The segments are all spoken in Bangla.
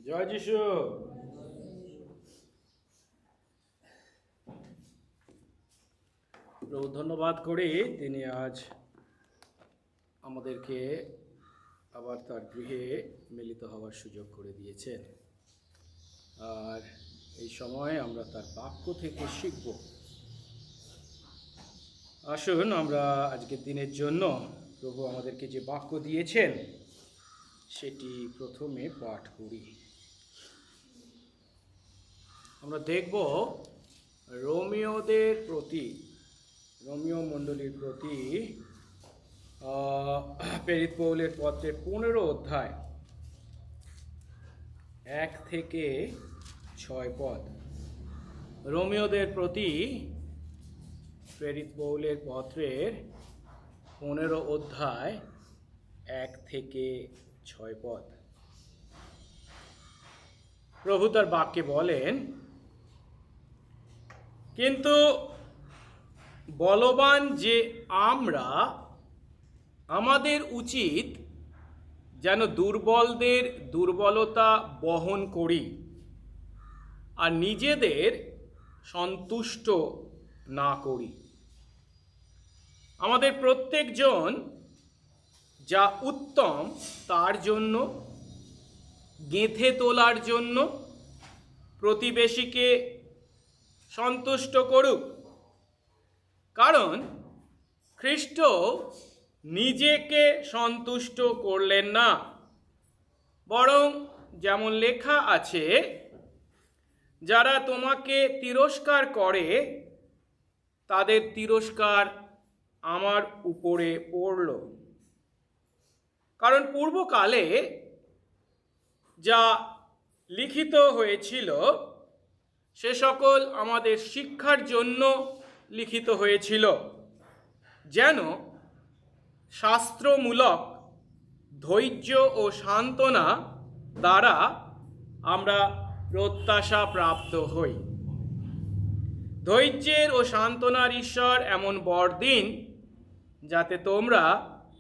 জয় যিশু। প্রভু ধন্যবাদ করি, তিনি আজ আমাদেরকে আবার তার গৃহে মিলিত হওয়ার সুযোগ করে দিয়েছেন। আর এই সময় আমরা তার বাক্য থেকে শিখব। আসুন আমরা আজকের দিনের জন্য প্রভু আমাদেরকে যে বাক্য দিয়েছেন সেটি প্রথমে পাঠ করি। আমরা দেখব রোমীয় মণ্ডলীর প্রতি প্রেরিত পৌলের পত্রের 15 অধ্যায় 1 থেকে 6 পদ। রোমীয়দের প্রতি প্রেরিত পৌলের পত্রের 15 অধ্যায় 1 থেকে 6 পদ। প্রভু তার বাক্যে বলেন, কিন্তু বলবান যে আমরা, আমাদের উচিত যেন দুর্বলদের দুর্বলতা বহন করি আর নিজেদের সন্তুষ্ট না করি। আমাদের প্রত্যেকজন যা উত্তম তার জন্য, গেঁথে তোলার জন্য প্রতিবেশীকে সন্তুষ্ট করুক। কারণ খ্রিস্ট নিজেকে সন্তুষ্ট করলেন না, বরং যেমন লেখা আছে, যারা তোমাকে তিরস্কার করে তাদের তিরস্কার আমার উপরে পড়ল। কারণ পূর্বকালে যা লিখিত হয়েছিল সে সকল আমাদের শিক্ষার জন্য লিখিত হয়েছিল, যেন শাস্ত্রমূলক ধৈর্য ও সান্ত্বনা দ্বারা আমরা প্রত্যাশা প্রাপ্ত হই। ধৈর্যের ও সান্ত্বনার ঈশ্বর এমন বর দিন, যাতে তোমরা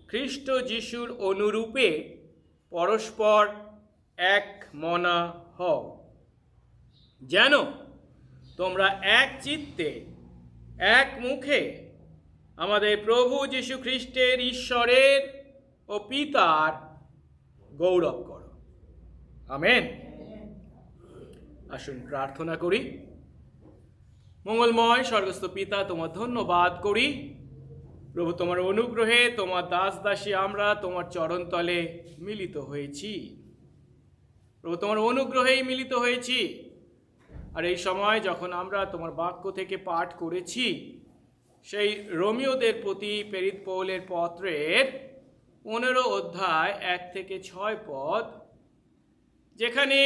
খ্রিস্ট যিশুর অনুরূপে পরস্পর এক মনা হও, যেন তোমরা এক চিত্তে এক মুখে আমাদের প্রভু যীশু খ্রিস্টের ঈশ্বরের ও পিতার গৌরব করো। আমেন। আসুন প্রার্থনা করি। মঙ্গলময় স্বর্গস্থ পিতা, তোমার ধন্যবাদ করি প্রভু, তোমার অনুগ্রহে তোমার দাস দাসী আমরা তোমার চরণতলে মিলিত হয়েছি। প্রভু, তোমার অনুগ্রহেই মিলিত হয়েছি। আর এই সময় যখন আমরা তোমার বাক্য থেকে পাঠ করেছি, সেই রোমীয়দের প্রতি প্রেরিত পৌলের পত্রের 15 অধ্যায় 1 থেকে 6 পদ, যেখানে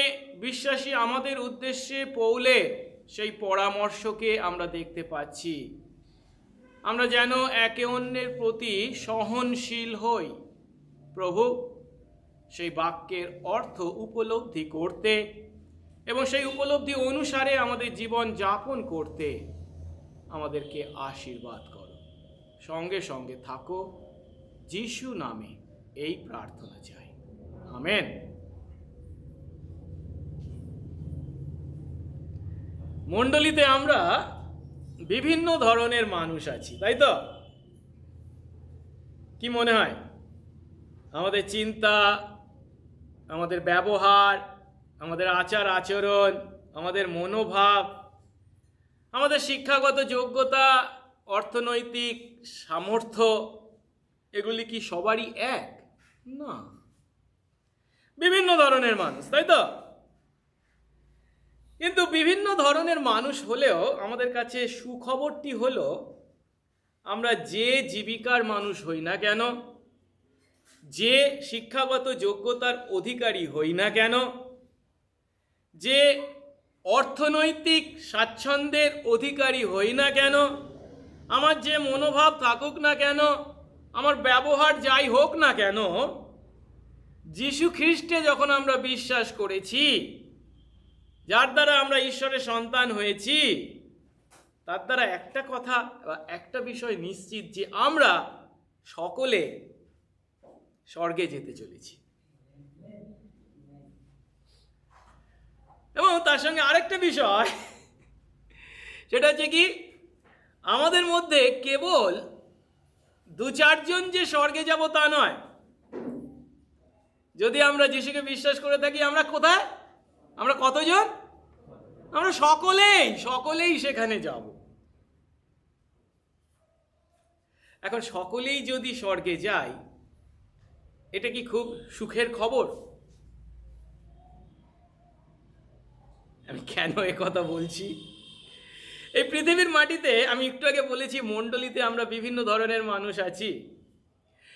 বিশ্বাসী আমাদের উদ্দেশ্যে পৌলের সেই পরামর্শকে আমরা দেখতে পাচ্ছি। আমরা যেন একে অন্যের প্রতি সহনশীল হই প্রভু, সেই বাক্যের অর্থ উপলব্ধি করতে এবং সেই উপলব্ধি অনুসারে আমাদের জীবন যাপন করতে আমাদেরকে আশীর্বাদ করো। সঙ্গে সঙ্গে থাকো, যিশু নামে এই প্রার্থনা চাই। আমেন। মণ্ডলীতে আমরা বিভিন্ন ধরনের মানুষ আছি, তাই তো? কি মনে হয়? আমাদের চিন্তা, আমাদের ব্যবহার, আমাদের আচার আচরণ, আমাদের মনোভাব, আমাদের শিক্ষাগত যোগ্যতা, অর্থনৈতিক সামর্থ্য, এগুলি কি সবারই এক? না, বিভিন্ন ধরনের মানুষ, তাই তো? কিন্তু বিভিন্ন ধরনের মানুষ হলেও আমাদের কাছে সুখবরটি হলো, আমরা যে জীবিকার মানুষ হই না কেন, যে শিক্ষাগত যোগ্যতার অধিকারী হই না কেন, যে অর্থনৈতিক স্বাচ্ছন্দ্যের অধিকারী হই না কেন, আমার যে মনোভাব থাকুক না কেন, আমার ব্যবহার যাই হোক না কেন, যীশু খ্রিস্টে যখন আমরা বিশ্বাস করেছি, যার দ্বারা আমরা ঈশ্বরের সন্তান হয়েছি, তার দ্বারা একটা কথা, একটা বিষয় নিশ্চিত, যে আমরা সকলে স্বর্গে যেতে চলেছি। এবং তার সঙ্গে আরেকটা বিষয়, সেটা হচ্ছে কি, আমাদের মধ্যে কেবল 2-4 জন যে স্বর্গে যাব তা নয়। যদি আমরা যিশুকে বিশ্বাস করে থাকি, আমরা কোথায়, আমরা কতজন, আমরা সকলেই সেখানে যাব। এখন সকলেই যদি স্বর্গে যায়, এটা কি খুব সুখের খবর? আমি কেন এ কথা বলছি? এই পৃথিবীর মাটিতে আমি একটু আগে বলেছি, মণ্ডলীতে আমরা বিভিন্ন ধরনের মানুষ আছি,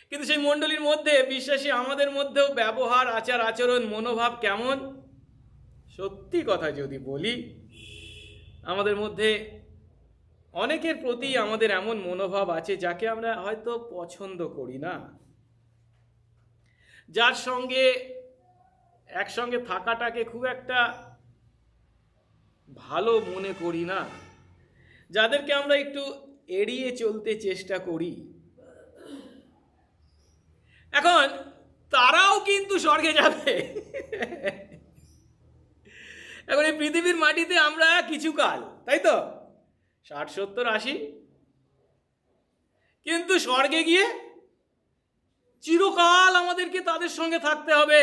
কিন্তু সেই মণ্ডলীর মধ্যে বিশ্বাসী আমাদের মধ্যেও ব্যবহার, আচার আচরণ, মনোভাব কেমন? সত্যি কথা যদি বলি, আমাদের মধ্যে অনেকের প্রতি আমাদের এমন মনোভাব আছে যাকে আমরা হয়তো পছন্দ করি না, যার সঙ্গে একসঙ্গে থাকাটাকে খুব একটা ভালো মনে করি না, যাদেরকে আমরা একটু এড়িয়ে চলতে চেষ্টা করি। এখন তারাও কিন্তু স্বর্গে যাবে। এখন এই পৃথিবীর মাটিতে আমরা কিছুকাল, তাই তো, 60, 70, 80, কিন্তু স্বর্গে গিয়ে চিরকাল আমাদেরকে তাদের সঙ্গে থাকতে হবে।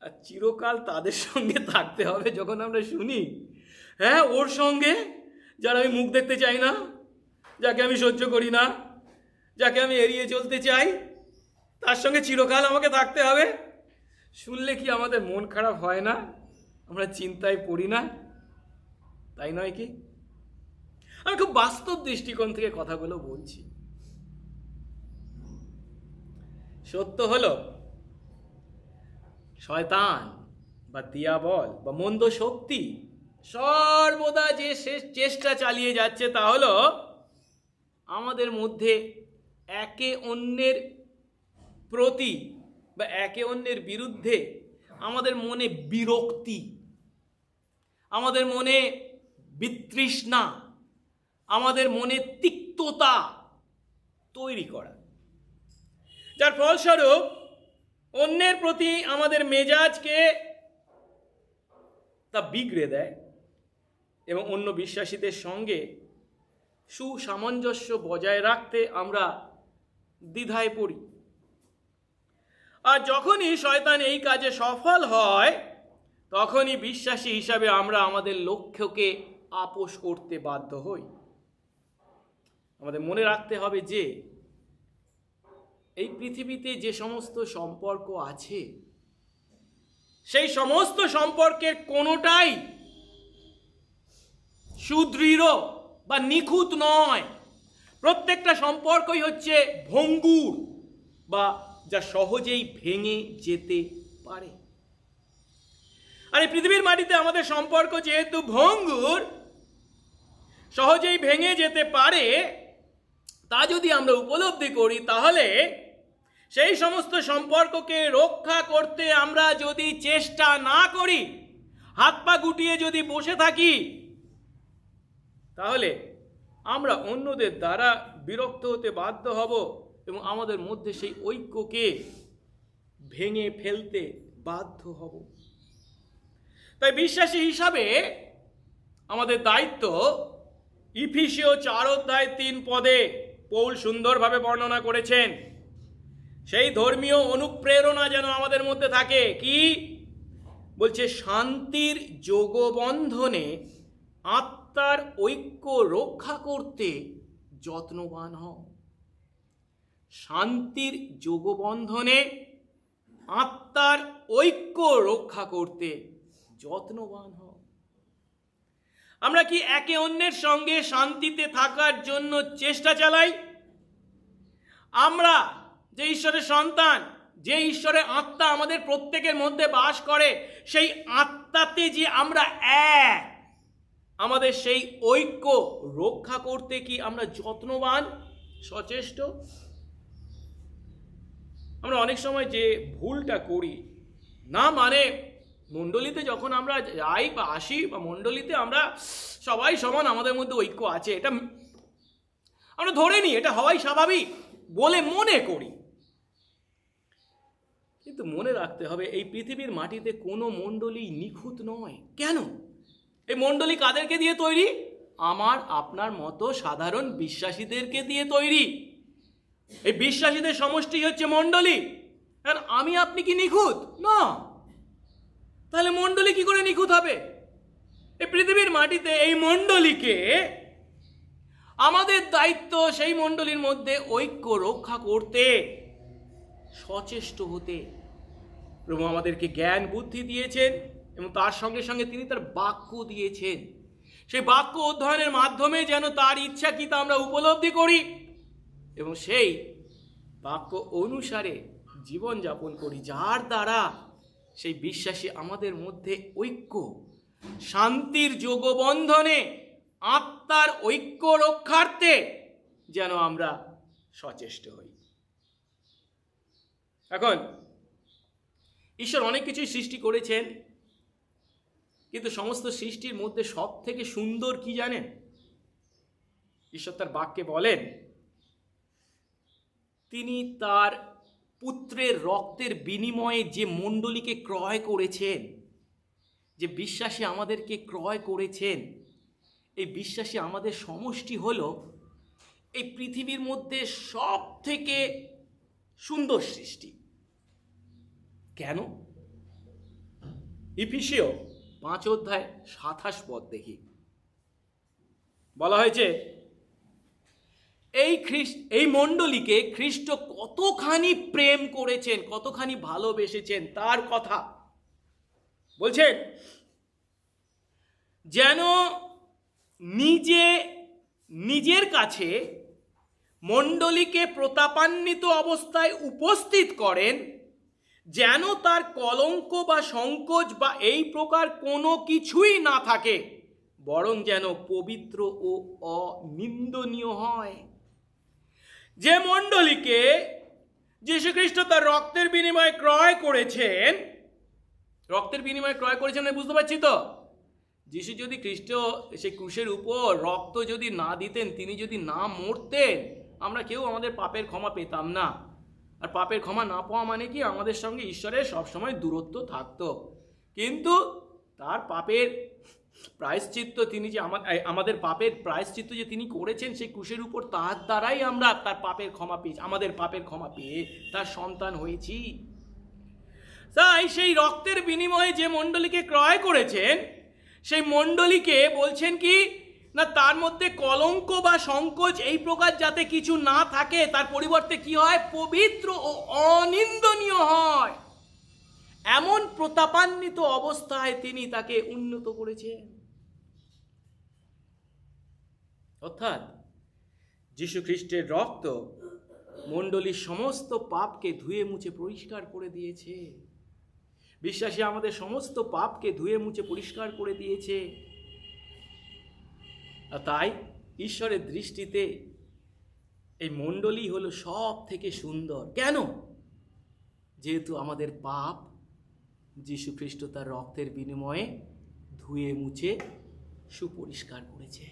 আর চিরকাল তাদের সঙ্গে থাকতে হবে যখন আমরা শুনি, হ্যাঁ, ওর সঙ্গে যার আমি মুখ দেখতে চাই না, যাকে আমি সহ্য করি না, যাকে আমি এড়িয়ে চলতে চাই, তার সঙ্গে চিরকাল আমাকে থাকতে হবে, শুনলে কি আমাদের মন খারাপ হয় না? আমরা চিন্তায় পড়ি না? তাই নয় কি? আমি খুব বাস্তব দৃষ্টিকোণ থেকে কথাগুলো বলছি। সত্য হলো, শয়তান বা দিয়াবল বা মন্দ শক্তি সর্বদা যে চেষ্টা চালিয়ে যাচ্ছে তা হলো আমাদের মধ্যে একে অন্যের প্রতি বা একে অন্যের বিরুদ্ধে আমাদের মনে বিরক্তি, আমাদের মনে বিতৃষ্ণা, আমাদের মনে তিক্ততা তৈরি করা, যার ফলস্বরূপ অন্যের প্রতি আমাদের মেজাজকে তা বিগড়ে দেয় এবং অন্য বিশ্বাসীদের সঙ্গে সুসামঞ্জস্য বজায় রাখতে আমরা দ্বিধায় পড়ি। আর যখনই শয়তান এই কাজে সফল হয়, তখনই বিশ্বাসী হিসাবে আমরা আমাদের লক্ষ্যকে আপোস করতে বাধ্য হই। আমাদের মনে রাখতে হবে যে এই পৃথিবীতে যে সমস্ত সম্পর্ক আছে, সেই সমস্ত সম্পর্কের কোনোটাই সুদৃঢ় বা নিখুঁত নয়। প্রত্যেকটা সম্পর্কই হচ্ছে ভঙ্গুর বা যা সহজেই ভেঙে যেতে পারে। আর এই পৃথিবীর মাটিতে আমাদের সম্পর্ক যেহেতু ভঙ্গুর, সহজেই ভেঙে যেতে পারে, তা যদি আমরা উপলব্ধি করি, তাহলে সেই সমস্ত সম্পর্ককে রক্ষা করতে আমরা যদি চেষ্টা না করি, হাত পা গুটিয়ে যদি বসে থাকি, তাহলে আমরা অন্যদের দ্বারা বিরক্ত হতে বাধ্য হব এবং আমাদের মধ্যে সেই ঐক্যকে ভেঙে ফেলতে বাধ্য হব। তাই বিশ্বাসী হিসাবে আমাদের দায়িত্ব ইফিসীয় 4:3 পৌল সুন্দরভাবে বর্ণনা করেছেন। সেই ধর্মীয় অনুপ্রেরণা যেন আমাদের মধ্যে থাকে। কি বলছে? শান্তির যোগবন্ধনে আত্মার ঐক্য রক্ষা করতে যত্নবান হও। শান্তির যোগবন্ধনে আত্মার ঐক্য রক্ষা করতে যত্নবান হও। আমরা কি একে অন্যের সঙ্গে শান্তিতে থাকার জন্য চেষ্টা চালাই? আমরা যে ঈশ্বরের সন্তান, যে ঈশ্বরের আত্মা আমাদের প্রত্যেকের মধ্যে বাস করে, সেই আত্মাতে যে আমরা এক, আমাদের সেই ঐক্য রক্ষা করতে কি আমরা যত্নবান, সচেষ্ট? আমরা অনেক সময় যে ভুলটা করি, না মানে মণ্ডলীতে যখন আমরা যাই বা আসি বা মণ্ডলীতে আমরা সবাই সমান, আমাদের মধ্যে ঐক্য আছে, এটা আমরা ধরে নিই, এটা হওয়াই স্বাভাবিক বলে মনে করি। কিন্তু মনে রাখতে হবে, এই পৃথিবীর মাটিতে কোনো মণ্ডলী নিখুঁত নয়। কেন? এই মণ্ডলী কাদেরকে দিয়ে তৈরি? আমার আপনার মতো সাধারণ বিশ্বাসীদেরকে দিয়ে তৈরি। এই বিশ্বাসীদের সমষ্টি হচ্ছে মণ্ডলী। কারণ আমি আপনি কি নিখুঁত? না। তাহলে মণ্ডলী কি করে নিখুঁত হবে? এই পৃথিবীর মাটিতে এই মণ্ডলীকে আমাদের দায়িত্ব সেই মণ্ডলীর মধ্যে ঐক্য রক্ষা করতে, সচেষ্ট হতে। প্রভু আমাদেরকে জ্ঞান বুদ্ধি দিয়েছেন এবং তার সঙ্গে সঙ্গে তিনি তার বাক্য দিয়েছেন। সেই বাক্য অধ্যয়নের মাধ্যমে যেন তার ইচ্ছা কি তা আমরা উপলব্ধি করি এবং সেই বাক্য অনুসারে জীবনযাপন করি, যার দ্বারা সেই বিশ্বাসী আমাদের মধ্যে ঐক্য, শান্তির যোগবন্ধনে, আত্মার ঐক্য রক্ষার্থে যেন আমরা সচেষ্ট হই। এখন ঈশ্বর অনেক কিছুই সৃষ্টি করেছেন, কিন্তু সমস্ত সৃষ্টির মধ্যে সব থেকে সুন্দর কি জানেন? ঈশ্বর তার বাক্যে বলেন, তিনি তার পুত্রের রক্তের বিনিময়ে যে মণ্ডলীকে ক্রয় করেছেন, যে বিশ্বাসী আমাদেরকে ক্রয় করেছেন, এই বিশ্বাসী আমাদের সমষ্টি হলো এই পৃথিবীর মধ্যে সব থেকে সুন্দর সৃষ্টি। কেন? ইফিসীয় 5:27 দেখি, বলা হয়েছে এই মণ্ডলীকে খ্রিস্ট কতখানি প্রেম করেছেন, কতখানি ভালোবেসেছেন তার কথা বলছেন, যেন নিজের কাছে মণ্ডলীকে প্রতাপান্বিত অবস্থায় উপস্থিত করেন, যেন তার কলঙ্ক বা সংকোচ বা এই প্রকার কোনো কিছুই না থাকে, বরং যেন পবিত্র ও অনিন্দনীয় হয়। যে মণ্ডলীকে যীশুখ্রিস্ট তার রক্তের বিনিময়ে ক্রয় করেছেন, রক্তের বিনিময়ে ক্রয় করেছেন বুঝতে পারছি তো? যিশু যদি খ্রিস্ট সেই ক্রুশের উপর রক্ত যদি না দিতেন, তিনি যদি না মরতেন, আমরা কেউ আমাদের পাপের ক্ষমা পেতাম না। আর পাপের ক্ষমা না পাওয়া মানে কি? আমাদের সঙ্গে ঈশ্বরের সবসময় দূরত্ব থাকতো। কিন্তু তার পাপের প্রায়শ্চিত্ত, তিনি যে আমাদের পাপের প্রায়শ্চিত্ত যে তিনি করেছেন সেই ক্রুশের উপর, তার দ্বারাই আমরা তার পাপের ক্ষমা পেয়েছি, আমাদের পাপের ক্ষমা পেয়ে তার সন্তান হয়েছি। তাই সেই রক্তের বিনিময়ে যে মণ্ডলীকে ক্রয় করেছেন, সেই মণ্ডলীকে বলছেন কি না, তার মধ্যে কলঙ্ক বা সংকোচ এই প্রকার যাতে কিছু না থাকে, তার পরিবর্তে কি হয়? পবিত্র ও অনিন্দনীয় হয়। এমন প্রতাপান্বিত অবস্থায় তিনি তাকে উন্নত করেছেন। অর্থাৎ যীশু খ্রিস্টের রক্ত মণ্ডলীর সমস্ত পাপকে ধুয়ে মুছে পরিষ্কার করে দিয়েছে। বিশ্বাসী আমাদের সমস্ত পাপকে ধুয়ে মুছে পরিষ্কার করে দিয়েছে। আর তাই ঈশ্বরের দৃষ্টিতে এই মণ্ডলী হলো সব থেকে সুন্দর। কেন? যেহেতু আমাদের পাপ যীশু খ্রিস্ট তার রক্তের বিনিময়ে ধুয়ে মুছে সুপরিষ্কার করেছে।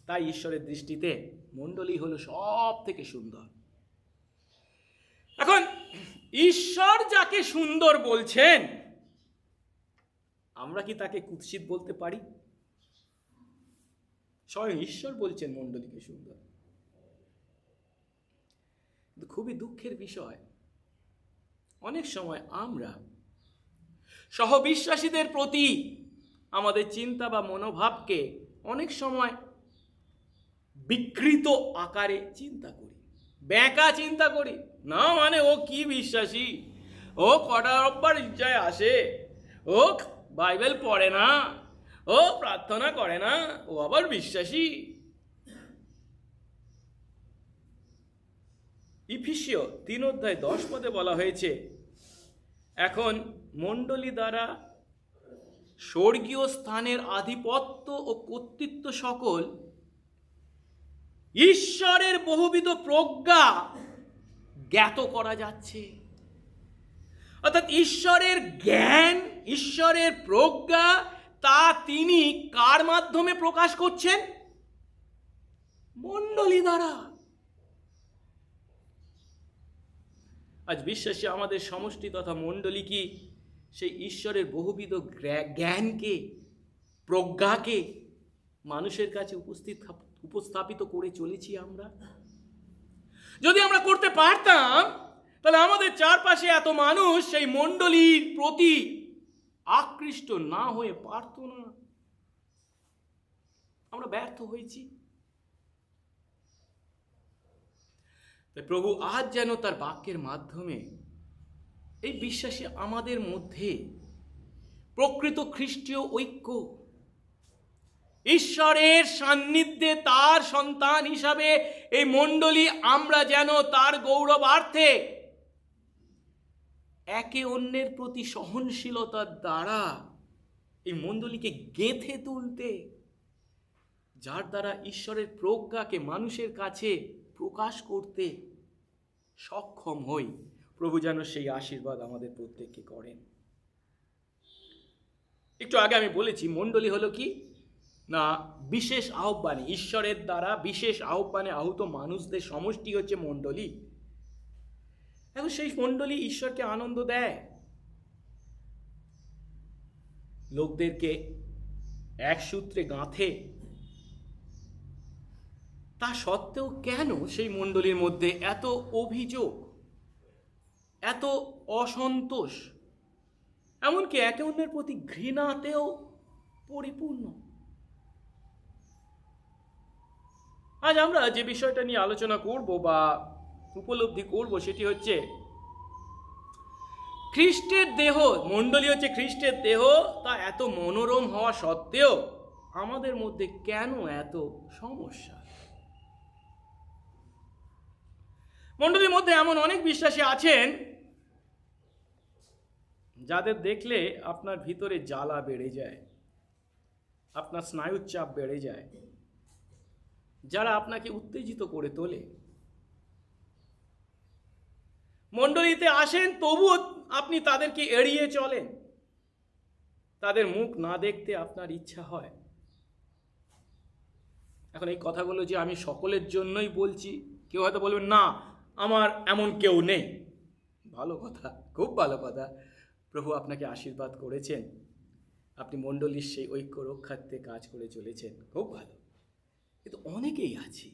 তাই ঈশ্বরের দৃষ্টিতে মণ্ডলী হলো সব থেকে সুন্দর। এখন ঈশ্বর যাকে সুন্দর বলছেন, আমরা কি তাকে কুৎসিত বলতে পারি? স্বয়ং ঈশ্বর বলছেন মণ্ডলীকে সুন্দর। খুবই দুঃখের বিষয়, অনেক সময় আমরা সহবিশ্বাসীদের প্রতি আমাদের চিন্তা বা মনোভাবকে অনেক সময় বিকৃত আকারে চিন্তা করি, বেঁকা চিন্তা করি। না মানে ও কি বিশ্বাসী, ও কটা রব্বার ইচ্ছায় আসে, ও বাইবেল পড়ে না, ও প্রার্থনা করে না, ও আবার বিশ্বাসী। ইফিসীয় 3:10 বলা হয়েছে, এখন মণ্ডলী দ্বারা স্বর্গীয় স্থানের আধিপত্য ও কর্তৃত্ব সকল ঈশ্বরের বহুবিধ প্রজ্ঞা জ্ঞাত করা যাচ্ছে। অর্থাৎ ঈশ্বরের জ্ঞান, ঈশ্বরের প্রজ্ঞা, তা তিনি কার মাধ্যমে প্রকাশ করছেন? মণ্ডলী দ্বারা। আজ বিশ্বাসী আমাদের সমষ্টি তথা মণ্ডলী কি সেই ঈশ্বরের বহুবিধ জ্ঞানকে, প্রজ্ঞাকে মানুষের কাছে উপস্থাপিত করে চলেছি আমরা? যদি আমরা করতে পারতাম, তাহলে আমাদের চারপাশে এত মানুষ সেই মণ্ডলীর প্রতি আকৃষ্ট না হয়ে পারত না। আমরা ব্যর্থ হয়েছি। তাই প্রভু আজ যেন তার বাক্যের মাধ্যমে এই বিশ্বাসী আমাদের মধ্যে প্রকৃত খ্রিস্টীয় ঐক্য, ঈশ্বরের সান্নিধ্যে তার সন্তান হিসাবে এই মণ্ডলী আমরা যেন তার গৌরবার্থে একে অন্যের প্রতি সহনশীলতার দ্বারা এই মণ্ডলীকে গেঁথে তুলতে, যার দ্বারা ঈশ্বরের প্রজ্ঞাকে মানুষের কাছে প্রকাশ করতে সক্ষম হই। প্রভু যেন সেই আশীর্বাদ আমাদের প্রত্যেককে করেন। একটু আগে আমি বলেছি মণ্ডলী হলো কি না, বিশেষ আহ্বানে, ঈশ্বরের দ্বারা বিশেষ আহ্বানে আহত মানুষদের সমষ্টি হচ্ছে মণ্ডলী। এখন সেই মণ্ডলী ঈশ্বরকে আনন্দ দেয়, লোকদেরকে এক সূত্রে গাঁথে। তা সত্ত্বেও কেন সেই মণ্ডলীর মধ্যে এত অভিযোগ, এত অসন্তোষ, এমনকি একে অন্যের প্রতি ঘৃণাতেও পরিপূর্ণ? আজ আমরা যে বিষয়টা নিয়ে আলোচনা করব বা উপলব্ধি করব সেটি হচ্ছে খ্রিস্টের দেহ, মণ্ডলী হচ্ছে খ্রিস্টের দেহ, তা এত মনোরম হওয়া সত্ত্বেও আমাদের মধ্যে কেন এত সমস্যা? মণ্ডলীর মধ্যে এমন অনেক বিশ্বাসী আছেন যাদের দেখলে আপনার ভিতরে জ্বালা বেড়ে যায়, আপনার স্নায়ুর চাপ বেড়ে যায়, যারা আপনাকে উত্তেজিত করে তোলে। মণ্ডলীতে আসেন, তবুও আপনি তাদেরকে এড়িয়ে চলেন, তাদের মুখ না দেখতে আপনার ইচ্ছা হয়। এখন এই কথাগুলো যে আমি সকলের জন্যই বলছি, কেউ হয়তো বলবেন না আমার এমন কেউ নেই। ভালো কথা, খুব ভালো কথা। প্রভু আপনাকে আশীর্বাদ করেছেন, আপনি মণ্ডলীর সেই ঐক্য রক্ষার্থে কাজ করে চলেছেন, খুব ভালো। কিন্তু অনেকেই আছে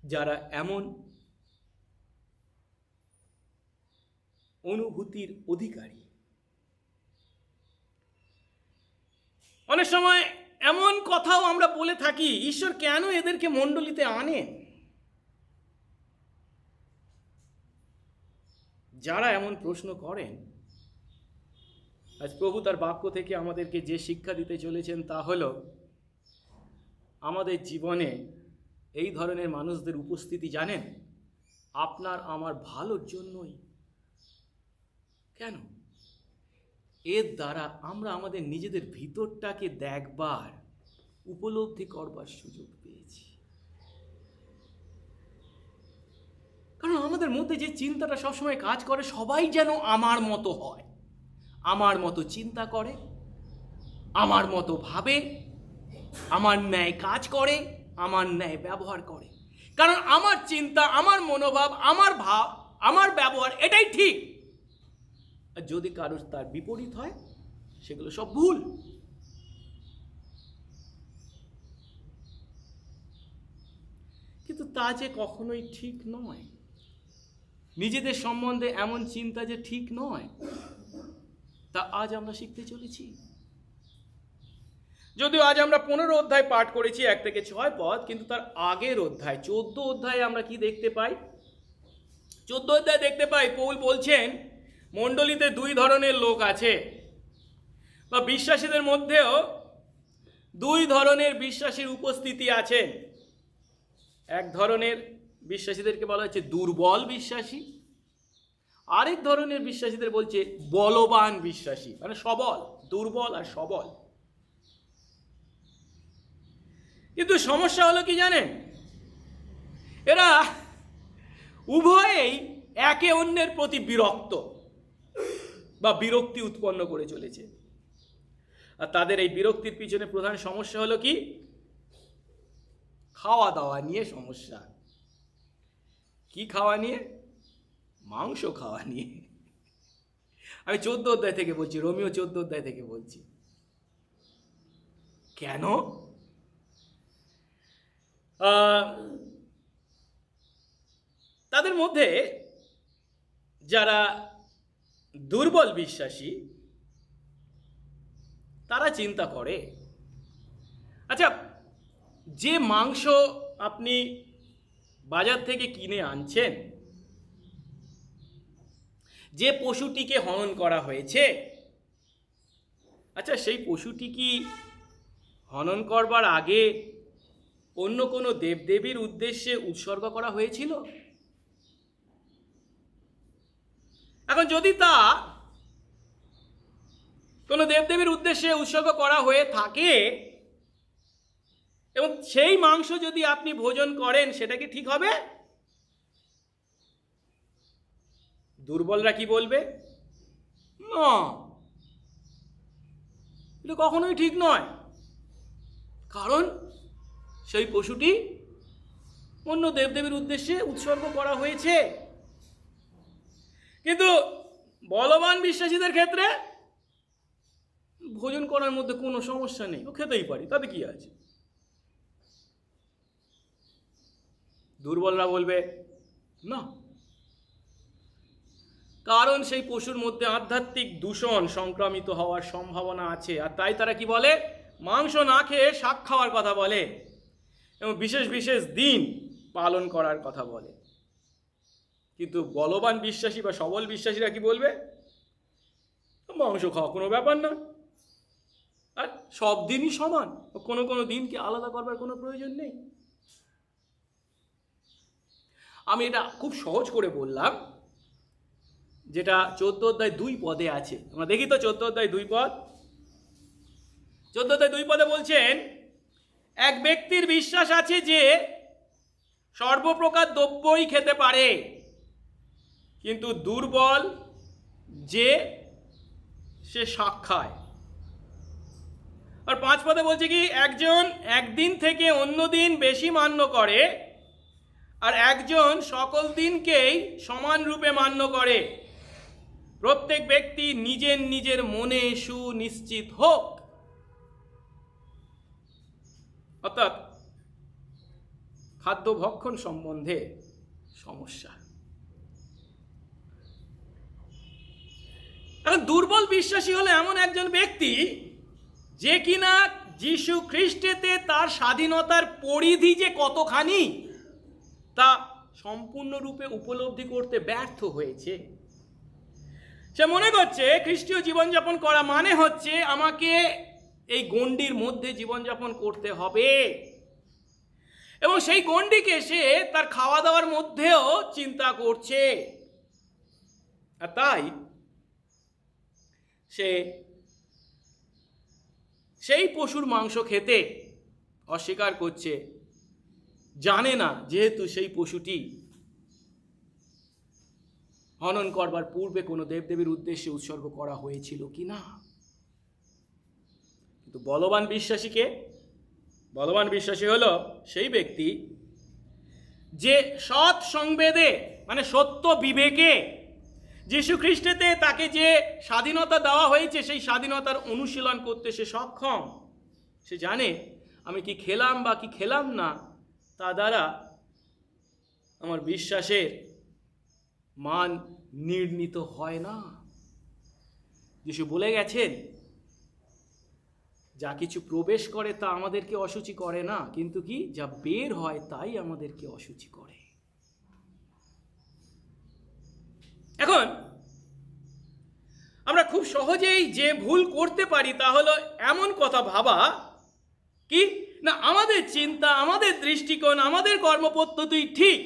যারা এমন অনুভূতির অধিকারী, অনেক সময় এমন কথাও আমরা বলে থাকি, ঈশ্বর কেন এদেরকে মণ্ডলীতে আনেন? যারা এমন প্রশ্ন করেন, আজ প্রভু তার বাক্য থেকে আমাদেরকে যে শিক্ষা দিতে চলেছেন তা হলো আমাদের জীবনে এই ধরনের মানুষদের উপস্থিতি জানেন আপনার আমার ভালোর জন্যই। কেন? এর দ্বারা আমরা আমাদের নিজেদের ভিতরটাকে দেখবার, উপলব্ধি করবার সুযোগ পেয়েছি। কারণ আমাদের মধ্যে যে চিন্তাটা সবসময় কাজ করে, সবাই যেন আমার মতো হয়, আমার মতো চিন্তা করে, আমার মতো ভাবে, আমার ন্যায় কাজ করে, আমার ন্যায় ব্যবহার করে। কারণ আমার চিন্তা, আমার মনোভাব, আমার ভাব, আমার ব্যবহার এটাই ঠিক। আর যদি কারোর তার বিপরীত হয়, সেগুলো সব ভুল। কিন্তু তা যে কখনোই ঠিক নয়। নিজেদের সম্বন্ধে এমন চিন্তা যে ঠিক নয়, তা আজ আমরা শিখতে চলেছি। যদিও আজ আমরা 15 অধ্যায় পাঠ করেছি, 1 থেকে 6 পদ, কিন্তু তার আগের অধ্যায় 14 অধ্যায়ে আমরা কি দেখতে পাই? 14 অধ্যায় দেখতে পাই পৌল বলছেন মণ্ডলীতে 2 ধরনের লোক আছে, বা বিশ্বাসীদের মধ্যেও 2 ধরনের বিশ্বাসীর উপস্থিতি আছে। এক ধরনের বিশ্বাসীদেরকে বলা হচ্ছে দুর্বল বিশ্বাসী, আরেক ধরনের বিশ্বাসীদের বলছে বলবান বিশ্বাসী, মানে সবল, দুর্বল আর সবল। কিন্তু সমস্যা হলো কি জানেন, এরা উভয়েই একে অন্যের প্রতি বিরক্ত বা বিরক্তি উৎপন্ন করে চলেছে। আর তাদের এই বিরক্তির পিছনে প্রধান সমস্যা হলো কি? খাওয়া দাওয়া নিয়ে সমস্যা। কি খাওয়া নিয়ে? মাংস খাওয়া নিয়ে। আমি 14 অধ্যায় থেকে বলছি, রোমিও 14 অধ্যায় থেকে বলছি। কেন? তাদের মধ্যে যারা দুর্বল বিশ্বাসী তারা চিন্তা করে, আচ্ছা, যে মাংস আপনি বাজার থেকে কিনে আনছেন, যে পশুটিকে হনন করা হয়েছে, আচ্ছা, সেই পশুটি কি হনন করবার আগে অন্য কোনো দেবদেবীর উদ্দেশ্যে উৎসর্গ করা হয়েছিল? এখন যদি তা কোনো দেবদেবীর উদ্দেশ্যে উৎসর্গ করা হয়ে থাকে এবং সেই মাংস যদি আপনি ভোজন করেন, সেটা কি ঠিক হবে? দুর্বলরা কি বলবে? না, এটা কখনোই ঠিক নয়, কারণ সেই পশুটি অন্য দেবদেবীর উদ্দেশ্যে উৎসর্গ করা হয়েছে। কিন্তু বলবান বিশ্বাসীদের ক্ষেত্রে ভোজন করার মধ্যে কোনো সমস্যা নেই, ও খেতেই পারি, তাতে কি আছে। দুর্বলরা বলবে না, কারণ সেই পশুর মধ্যে আধ্যাত্মিক দূষণ সংক্রামিত হওয়ার সম্ভাবনা আছে, আর তাই তারা কি বলে? মাংস না খেয়ে শাক খাওয়ার কথা বলে এবং বিশেষ বিশেষ দিন পালন করার কথা বলে। কিন্তু বলবান বিশ্বাসী বা সবল বিশ্বাসীরা কি বলবে? মাংস খাওয়া কোনো ব্যাপার না, আর সব দিনই সমান, কোনো কোনো দিনকে আলাদা করবার কোনো প্রয়োজন নেই। আমি এটা খুব সহজ করে বললাম, যেটা 14 অধ্যায় 2 পদে আছে। আমরা দেখি তো 14 অধ্যায় 2 পদ। 14 অধ্যায় 2 পদে বলছেন, এক ব্যক্তির বিশ্বাস আছে যে সর্বপ্রকার দ্রব্যই খেতে পারে, কিন্তু দুর্বল যে সে শাক খায়। আর 5 পদে বলছে কি, একজন একদিন থেকে অন্য দিন বেশি মান্য করে, আর একজন সকল দিনকেই সমান রূপে মান্য করে। প্রত্যেক ব্যক্তি নিজের নিজের মনে সুনিশ্চিত হোক। অর্থাৎ খাদ্য ভক্ষণ সম্বন্ধে সমস্যা। এখন দুর্বল বিশ্বাসী হলো এমন একজন ব্যক্তি যে কিনা যীশু খ্রিস্টেতে তার স্বাধীনতার পরিধি যে কতখানি তা সম্পূর্ণরূপে উপলব্ধি করতে ব্যর্থ হয়েছে। সে মনে করছে খ্রিস্টীয় জীবনযাপন করা মানে হচ্ছে আমাকে এই গণ্ডির মধ্যে জীবনযাপন করতে হবে, এবং সেই গণ্ডিকে সে তার খাওয়া দাওয়ার মধ্যেও চিন্তা করছে। আর তাই সে সেই পশুর মাংস খেতে অস্বীকার করছে, জানে না যেহেতু সেই পশুটি হনন করবার পূর্বে কোনো দেবদেবীর উদ্দেশ্যে উৎসর্গ করা হয়েছিল কিনা। কিন্তু বলবান বিশ্বাসীকে, বলবান বিশ্বাসী হলো সেই ব্যক্তি যে সৎ সংবেদে মানে সত্য বিবেকে যীশু খ্রিস্টেতে তাকে যে স্বাধীনতা দেওয়া হয়েছে সেই স্বাধীনতার অনুশীলন করতে সে সক্ষম। সে জানে আমি কি খেলাম বা কি খেলাম না তা দ্বারা আমার বিশ্বাসের মান নির্ণীত হয় না। যিশু বলে গেছেন, যা কিছু প্রবেশ করে তা আমাদেরকে অশুচি করে না, কিন্তু কি যা বের হয় তাই আমাদেরকে অশুচি করে। এখন আমরা খুব সহজেই যে ভুল করতে পারি তা হলো এমন কথা ভাবা কি না আমাদের চিন্তা, আমাদের দৃষ্টিকোণ, আমাদের কর্মপদ্ধতি ঠিক,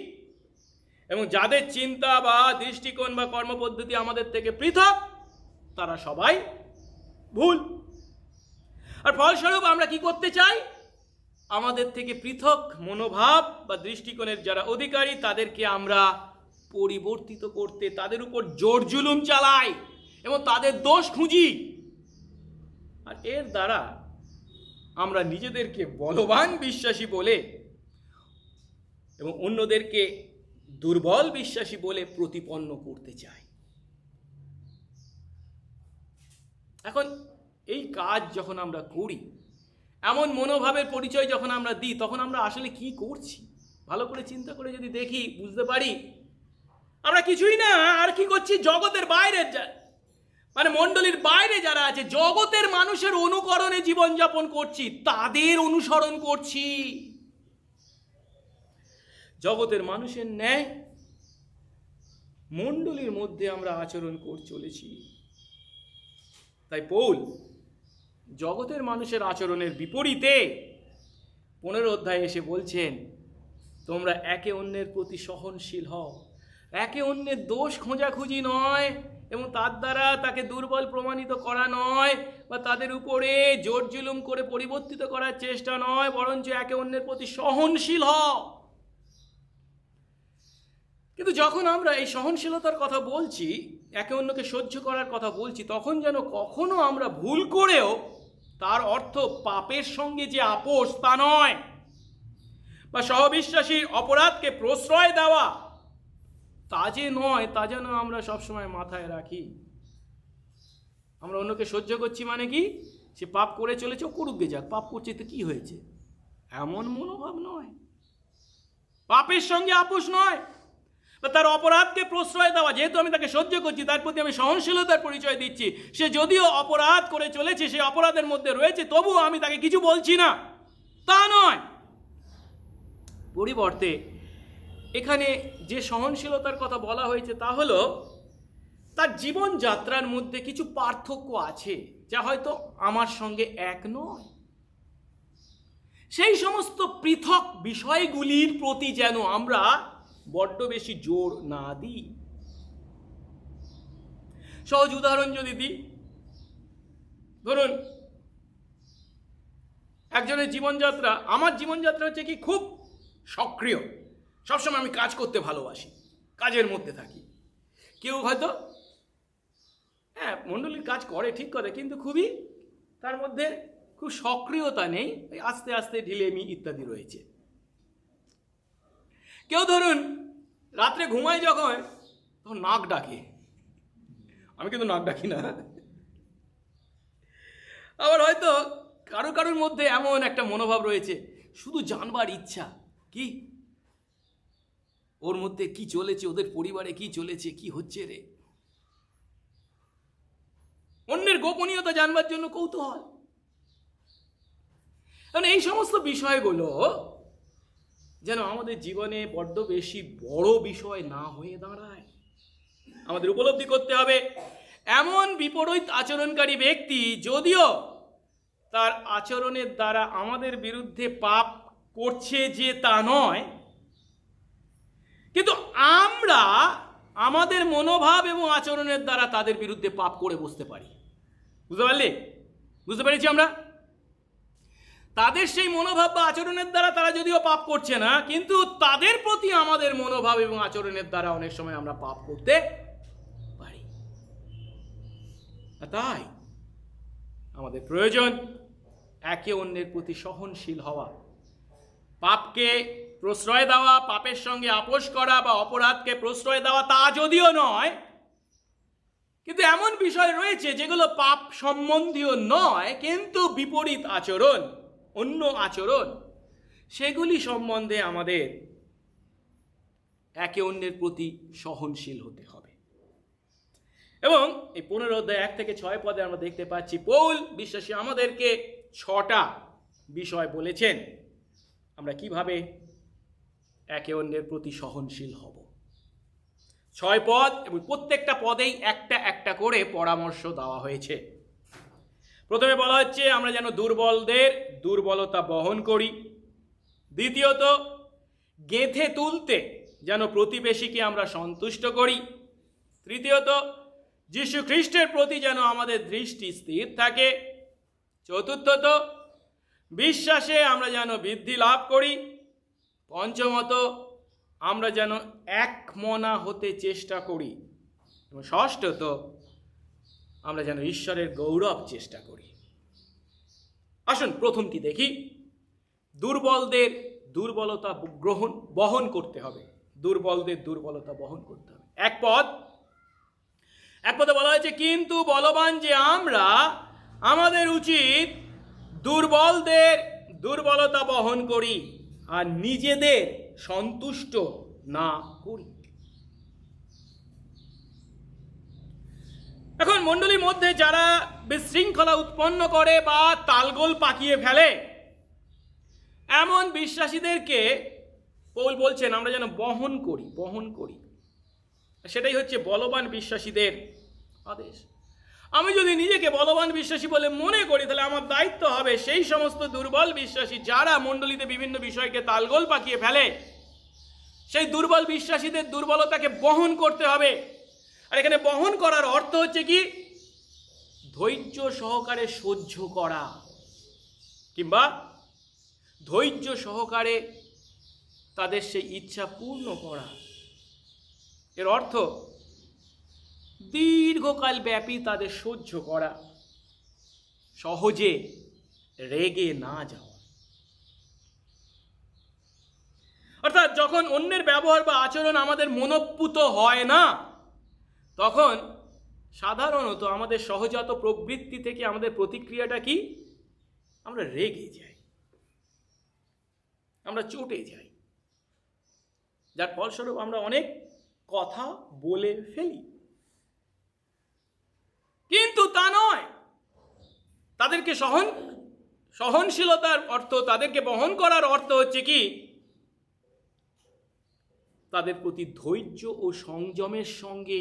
এবং যাদের চিন্তা বা দৃষ্টিকোণ বা কর্মপদ্ধতি আমাদের থেকে পৃথক তারা সবাই ভুল। আর ফলস্বরূপ আমরা কি করতে চাই? আমাদের থেকে পৃথক মনোভাব বা দৃষ্টিকোণের যারা অধিকারী তাদেরকে আমরা পরিবর্তিত করতে, তাদের উপর জোর জুলুম চালাই এবং তাদের দোষ খুঁজি। আর এর দ্বারা আমরা নিজেদেরকে বলবান বিশ্বাসী বলে এবং অন্যদেরকে দুর্বল বিশ্বাসী বলে প্রতিপন্ন করতে চায়। এখন এই কাজ যখন আমরা করি, এমন মনোভাবের পরিচয় যখন আমরা দিই, তখন আমরা আসলে কি করছি ভালো করে চিন্তা করে যদি দেখি, বুঝতে পারি আমরা কিছুই না আর কি করছি, জগতের বাইরে মানে মণ্ডলীর বাইরে যারা আছে, জগতের মানুষের অনুকরণে জীবনযাপন করছি, তাদের অনুসরণ করছি। জগতের মানুষের ন্যায় মণ্ডলীর মধ্যে আমরা আচরণ করে চলেছি। তাই পৌল জগতের মানুষের আচরণের বিপরীতে 15 অধ্যায়ে এসে বলছেন, তোমরা একে অন্যের প্রতি সহনশীল হও, একে অন্যের দোষ খোঁজাখুঁজি নয়, এবং তার দ্বারা তাকে দুর্বল প্রমাণিত করা নয়, বা তাদের উপরে জোর জুলুম করে পরিবর্তিত করার চেষ্টা নয়, বরঞ্চ একে অন্যের প্রতি সহনশীল হও। কিন্তু যখন আমরা এই সহনশীলতার কথা বলছি, একে অন্যকে সহ্য করার কথা বলছি, তখন যেন কখনো আমরা ভুল করেও তার অর্থ পাপের সঙ্গে যে আপোষ তা নয়, বা সহবিশ্বাসীর অপরাধকে প্রশ্রয় দেওয়া তা যে নয়, তা যেন আমরা সবসময় মাথায় রাখি। আমরা অন্যকে সহ্য করছি মানে কি, সে পাপ করে চলেছে, ও করুক গে যাক, পাপ করছে তো কি হয়েছে, এমন মনোভাব নয়। পাপের সঙ্গে আপোষ নয়, বা তার অপরাধকে প্রশ্রয় দেওয়া, যেহেতু আমি তাকে সহ্য করছি, তার প্রতি আমি সহনশীলতার পরিচয় দিচ্ছি। সে যদিও অপরাধ করে চলেছে, সে অপরাধের মধ্যে রয়েছে, তবুও আমি তাকে কিছু বলছি না, তা নয়। পরিবর্তে এখানে যে সহনশীলতার কথা বলা হয়েছে তা হলো তার জীবনযাত্রার মধ্যে কিছু পার্থক্য আছে, যা হয়তো আমার সঙ্গে এক নয়। সেই সমস্ত পৃথক বিষয়গুলির প্রতি যেন আমরা বড্ড বেশি জোর না দিই। সহজ উদাহরণ যদি দিই, ধরুন একজনের জীবনযাত্রা, আমার জীবনযাত্রা হচ্ছে কি খুব সক্রিয়, সবসময় আমি কাজ করতে ভালোবাসি, কাজের মধ্যে থাকি। কেউ হয়তো হ্যাঁ মণ্ডলীর কাজ করে, ঠিক করে, কিন্তু খুবই তার মধ্যে খুব সক্রিয়তা নেই, আস্তে আস্তে ঢিলেমি ইত্যাদি রয়েছে। কেউ ধরুন রাত্রে ঘুমায় যখন, তখন নাক ডাকে, আমি কিন্তু নাক ডাকি না। আবার হয়তো কারোর মধ্যে এমন একটা মনোভাব রয়েছে, শুধু জানবার ইচ্ছা, কি ওর মধ্যে কি চলেছে, ওদের পরিবারে কি চলেছে, কি হচ্ছে রে, অন্যের গোপনীয়তা জানবার জন্য কৌতূহল। কারণ এই সমস্ত বিষয়গুলো যেন আমাদের জীবনে বড্ড বেশি বড় বিষয় না হয়ে দাঁড়ায়। আমাদের উপলব্ধি করতে হবে, এমন বিপরীত আচরণকারী ব্যক্তি যদিও তার আচরণের দ্বারা আমাদের বিরুদ্ধে পাপ করছে যে তা নয়, কিন্তু আমরা আমাদের মনোভাব এবং আচরণের দ্বারা তাদের বিরুদ্ধে পাপ করে বসতে পারি। বুঝতে পেরেছি আমরা? তাদের সেই মনোভাব বা আচরণের দ্বারা তারা যদিও পাপ করছে না, কিন্তু তাদের প্রতি আমাদের মনোভাব এবং আচরণের দ্বারা অনেক সময় আমরা পাপ করতে পারি। তাই আমাদের প্রয়োজন একে অন্যের প্রতি সহনশীল হওয়া, পাপকে প্রশ্রয় দেওয়া, পাপের সঙ্গে আপোষ করা বা অপরাধকে প্রশ্রয় দেওয়া তা যদিও নয়, কিন্তু এমন বিষয় রয়েছে যেগুলো পাপ সম্বন্ধীয় নয়, কিন্তু বিপরীত আচরণ, অন্য আচরণ, সেগুলি সম্বন্ধে আমাদের একে অন্যের প্রতি সহনশীল হতে হবে। এবং এই 15 অধ্যায় 1 থেকে 6 পদে আমরা দেখতে পাচ্ছি পৌল বিশ্বাসী আমাদেরকে 6টা বিষয় বলেছেন আমরা কিভাবে একে অন্যের প্রতি সহনশীল হব। 6 পদ, এবং প্রত্যেকটা পদেই একটা একটা করে পরামর্শ দেওয়া হয়েছে। প্রথমে বলা হচ্ছে আমরা যেন দুর্বলদের দুর্বলতা বহন করি। দ্বিতীয়ত, গেঁথে তুলতে যেন প্রতিবেশীকে আমরা সন্তুষ্ট করি। তৃতীয়ত, যীশু খ্রিস্টের প্রতি যেন আমাদের দৃষ্টি স্থির থাকে। চতুর্থত, বিশ্বাসে আমরা যেন বৃদ্ধি লাভ করি। পঞ্চমত, আমরা যেন একমনা হতে চেষ্টা করি। এবং ষষ্ঠত, আমরা যেন ঈশ্বরের গৌরব চেষ্টা করি। আসুন প্রথমটি দেখি। দুর্বলদের দুর্বলতা বহন করতে হবে। দুর্বলদের দুর্বলতা বহন করতে হবে। এক পদে বলা হয়েছে, কিন্তু বলবান যে আমরা, আমাদের উচিত দুর্বলদের দুর্বলতা বহন করি আর নিজেদের সন্তুষ্ট না করি। এখন মণ্ডলীর মধ্যে যারা বিশৃঙ্খলা উৎপন্ন করে বা তালগোল পাকিয়ে ফেলে, এমন বিশ্বাসীদেরকে পৌল বলছেন আমরা যেন বহন করি। সেটাই হচ্ছে বলবান বিশ্বাসীদের আদেশ। আমি যদি নিজেকে বলবান বিশ্বাসী বলে মনে করি, তাহলে আমার দায়িত্ব হবে সেই সমস্ত দুর্বল বিশ্বাসী যারা মণ্ডলীতে বিভিন্ন বিষয়কে তালগোল পাকিয়ে ফেলে, সেই দুর্বল বিশ্বাসীদের দুর্বলতাকে বহন করতে হবে। আর এখানে বহন করার অর্থ হচ্ছে কি? ধৈর্য সহকারে সহ্য করা, কিংবা ধৈর্য সহকারে তাদের সেই ইচ্ছা পূর্ণ করা। এর অর্থ দীর্ঘকাল ব্যাপী তাদের সহ্য করা, সহজে রেগে না যাওয়া। অর্থাৎ যখন অন্যের ব্যবহার বা আচরণ আমাদের মনোপুত হয় না, তখন সাধারণত আমাদের সহজাত প্রবৃত্তি থেকে আমাদের প্রতিক্রিয়াটা কি? আমরা রেগে যাই, আমরা চটে যাই, যার ফলস্বরূপ আমরা অনেক কথা বলে ফেলি। কিন্তু তা নয়। তাদেরকে সহনশীলতার অর্থ, তাদেরকে বহন করার অর্থ হচ্ছে কি? তাদের প্রতি ধৈর্য ও সংযমের সঙ্গে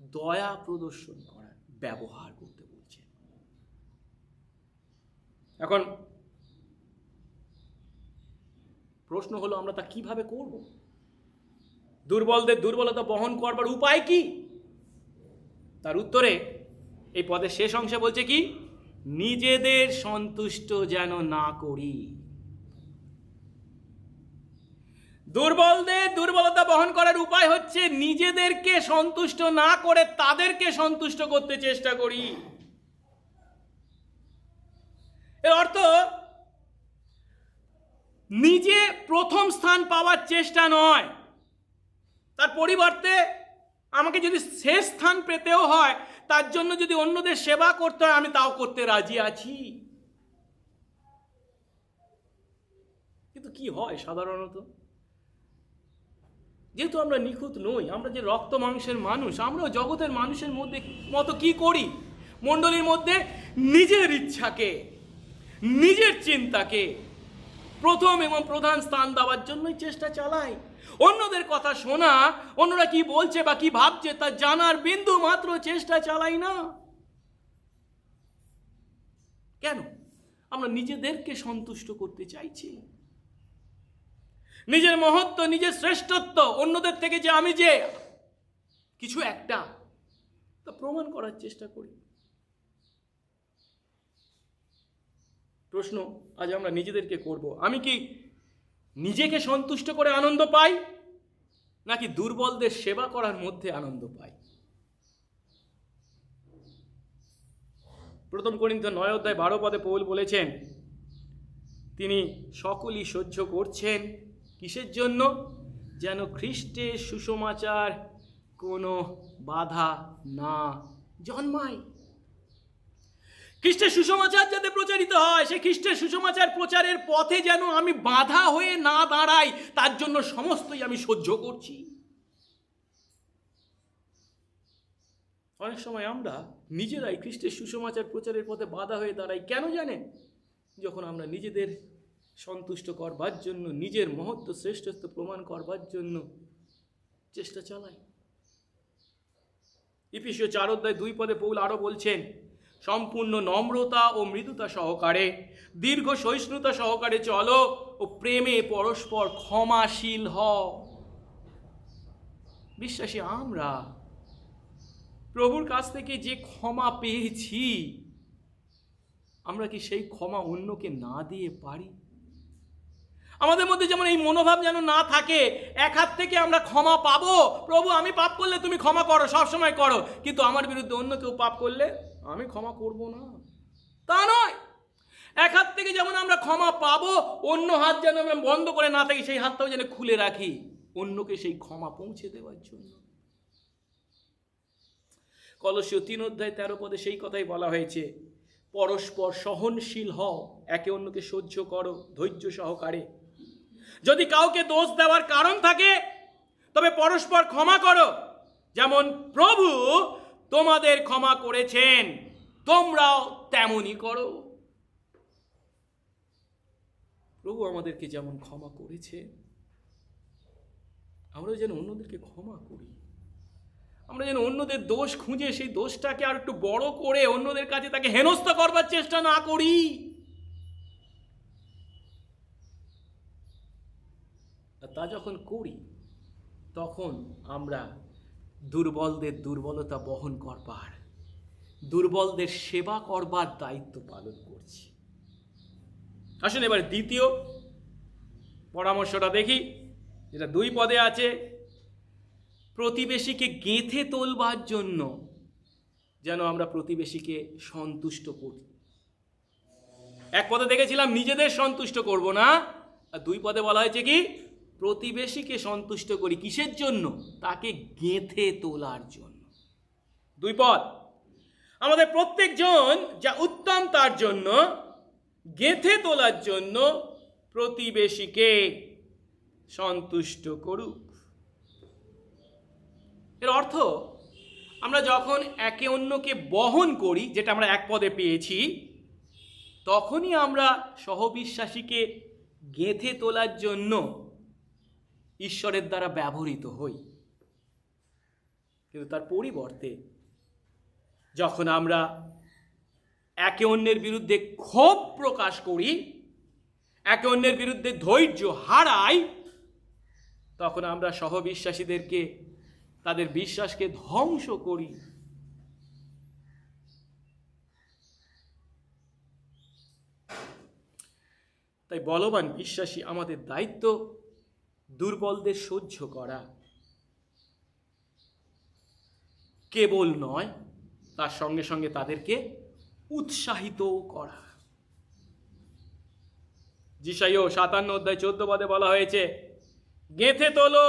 দয়া প্রদর্শন করার ব্যবহার করতে বলছে। এখন প্রশ্ন হলো, আমরা তা কিভাবে করব? দুর্বলদের দুর্বলতা বহন করবার উপায় কি? তার উত্তরে এই পদের শেষ অংশে বলছে কি? নিজেদের সন্তুষ্ট যেন না করি। দুর্বলদের দুর্বলতা বহন করার উপায় হচ্ছে নিজেদেরকে সন্তুষ্ট না করে তাদেরকে সন্তুষ্ট করতে চেষ্টা করি। এর অর্থ নিজে প্রথম স্থান পাওয়ার চেষ্টা নয়, তার পরিবর্তে আমাকে যদি শেষ স্থান পেতেও হয়, তার জন্য যদি অন্যদের সেবা করতে হয়, আমি তাও করতে রাজি আছি। কিন্তু কি হয় সাধারণত? যেহেতু আমরা নিখুঁত নই, আমরা যে রক্ত মাংসের মানুষ, আমরাও জগতের মানুষের মধ্যে মতো কি করি? মণ্ডলীর মধ্যে নিজের ইচ্ছাকে, নিজের চিন্তাকে প্রথম এবং প্রধান স্থান দেওয়ার জন্যই চেষ্টা চালাই। অন্যদের কথা শোনা, অন্যরা কি বলছে বা কি ভাবছে তা জানার বিন্দু মাত্র চেষ্টা চালাই না। কেন? আমরা নিজেদেরকে সন্তুষ্ট করতে চাইছি। নিজের মহত্ব, নিজের শ্রেষ্ঠত্ব, অন্যদের থেকে যে আমি যে কিছু একটা, তা প্রমাণ করার চেষ্টা করি। প্রশ্ন আজ আমরা নিজেদেরকে করব, আমি কি নিজেকে সন্তুষ্ট করে আনন্দ পাই, নাকি দুর্বলদের সেবা করার মধ্যে আনন্দ পাই? প্রথম করিন্থীয় 9:12 পৌল বলেছেন, তিনি সকলই সহ্য করছেন কিসের জন্য? যেন খ্রিস্টের সুসমাচার কোনো বাধা না জন্মায়। খ্রিস্টের সুসমাচার যাতে প্রচারিত হয়, সেই খ্রিস্টের সুসমাচার প্রচারের পথে যেন আমি বাধা হয়ে না দাঁড়াই, তার জন্য সমস্তই আমি সহ্য করছি। অনেক সময় আমরা নিজেরাই খ্রিস্টের সুসমাচার প্রচারের পথে বাধা হয়ে দাঁড়াই। কেন জানেন? যখন আমরা নিজেদের সন্তুষ্ট করবার জন্য, নিজের মহত্ব শ্রেষ্ঠত্ব প্রমাণ করবার জন্য চেষ্টা চালাই। ইফিসীয় 4:2 পৌল আরো বলছেন, সম্পূর্ণ নম্রতা ও মৃদুতা সহকারে, দীর্ঘ সহিষ্ণুতা সহকারে চলো ও প্রেমে পরস্পর ক্ষমাশীল হও। বিশ্বাসী আমরা প্রভুর কাছ থেকে যে ক্ষমা পেয়েছি, আমরা কি সেই ক্ষমা অন্যকে না দিয়ে পারি? আমাদের মধ্যে যেমন এই মনোভাব যেন না থাকে, এক হাত থেকে আমরা ক্ষমা পাবো, প্রভু আমি পাপ করলে তুমি ক্ষমা করো, সবসময় করো, কিন্তু আমার বিরুদ্ধে অন্য কেউ পাপ করলে আমি ক্ষমা করব না, তা নয়। এক হাত থেকে যেমন আমরা ক্ষমা পাবো, অন্য হাত যেন আমরা বন্ধ করে না থাকি, সেই হাতটাও যেন খুলে রাখি। অন্যকে সেই ক্ষমা পৌঁছে দেওয়ার জন্য। কলসীয় 3:13 সেই কথাই বলা হয়েছে, পরস্পর সহনশীল হও, একে অন্যকে সহ্য করো ধৈর্য সহকারে। যদি কাউকে দোষ দেওয়ার কারণ থাকে তবে পরস্পর ক্ষমা করো, যেমন প্রভু তোমাদের ক্ষমা করেছেন তোমরাও তেমনই করো। প্রভু আমাদেরকে যেমন ক্ষমা করেছে আমরা যেন অন্যদেরকে ক্ষমা করি। আমরা যেন অন্যদের দোষ খুঁজে সেই দোষটাকে আর একটু বড় করে অন্যদের কাছে তাকে হেনস্থা করবার চেষ্টা না করি। তা যখন করি তখন আমরা দুর্বলদের দুর্বলতা বহন করবার, দুর্বলদের সেবা করবার দায়িত্ব পালন করছি। আসুন এবার দ্বিতীয় পরামর্শটা দেখি, যেটা 2 পদে আছে। প্রতিবেশীকে গেঁথে তোলবার জন্য যেন আমরা প্রতিবেশীকে সন্তুষ্ট করি। 1 পদে দেখেছিলাম নিজেদের সন্তুষ্ট করব না, আর 2 পদে বলা হয়েছে কি প্রতিবেশীকে সন্তুষ্ট করি। কিসের জন্য? তাকে গেঁথে তোলার জন্য। 2 পদ, আমাদের প্রত্যেকজন যা উত্তম তার জন্য গেঁথে তোলার জন্য প্রতিবেশীকে সন্তুষ্ট করুক। এর অর্থ আমরা যখন একে অন্যকে বহন করি, যেটা আমরা 1 পদে পেয়েছি, তখনই আমরা সহবিশ্বাসীকে গেঁথে তোলার জন্য ঈশ্বরের দ্বারা ব্যবহৃত হই। কিন্তু তার পরিবর্তে যখন আমরা একে অন্যের বিরুদ্ধে ক্ষোভ প্রকাশ করি, একে অন্যের বিরুদ্ধে ধৈর্য হারাই, তখন আমরা সহবিশ্বাসীদেরকে, তাদের বিশ্বাসকে ধ্বংস করি। তাই বলবান বিশ্বাসী আমাদের দায়িত্ব দুর্বলদের সহ্য করা, কেবল নয় তার সঙ্গে সঙ্গে তাদেরকে উৎসাহিত করা। যিশাইয় 57:14 পদে বলা হয়েছে, গেঁথে তোলো,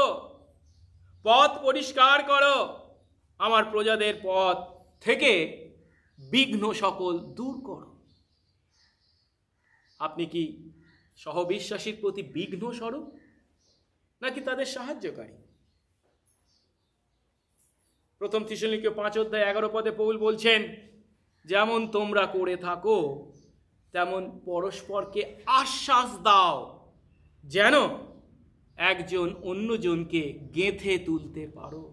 পথ পরিষ্কার করো, আমার প্রজাদের পথ থেকে বিঘ্ন সকল দূর করো। আপনি কি সহবিশ্বাসীর প্রতি বিঘ্ন স্বরূপ নাকি তাদের সাহায্যকারী? 1 থিসসলুনীয় 5:11 পদে পৌল বলছেন, যেমন তোমরা করে থাকো তেমন পরস্পরকে আশ্বাস দাও, যেন একজন অন্যজনকে গেঁথে তুলতে পারো।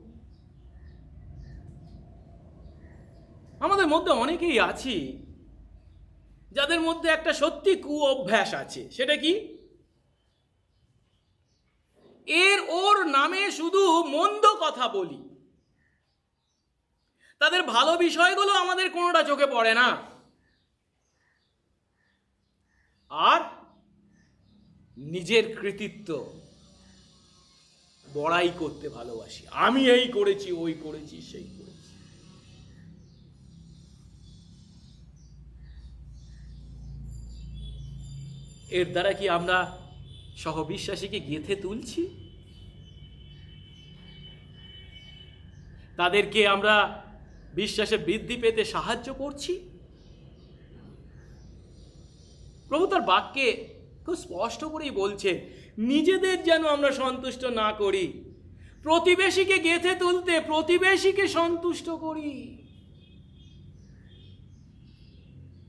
আমাদের মধ্যে অনেকেই আছি যাদের মধ্যে একটা সত্যি কুঅভ্যাস আছে। সেটা কি? ওর নামে শুধু মন্দ কথা বলি। তাদের ভালো বিষয়গুলো আমাদের কোনোটা চোখে পড়ে না, আর নিজের কৃতিত্ব বড়াই করতে ভালোবাসি। আমি এই করেছি, ওই করেছি, সেই করেছি। এর দ্বারা কি আমরা সহবিশ্বাসীকে গেঁথে তুলছি? তাদেরকে আমরা বিশ্বাসে বৃদ্ধি পেতে সাহায্য করছি? প্রভু তার বাক্যে খুব স্পষ্ট করেই বলছে, নিজেদের যেন আমরা সন্তুষ্ট না করি, প্রতিবেশীকে গেঁথে তুলতে প্রতিবেশীকে সন্তুষ্ট করি।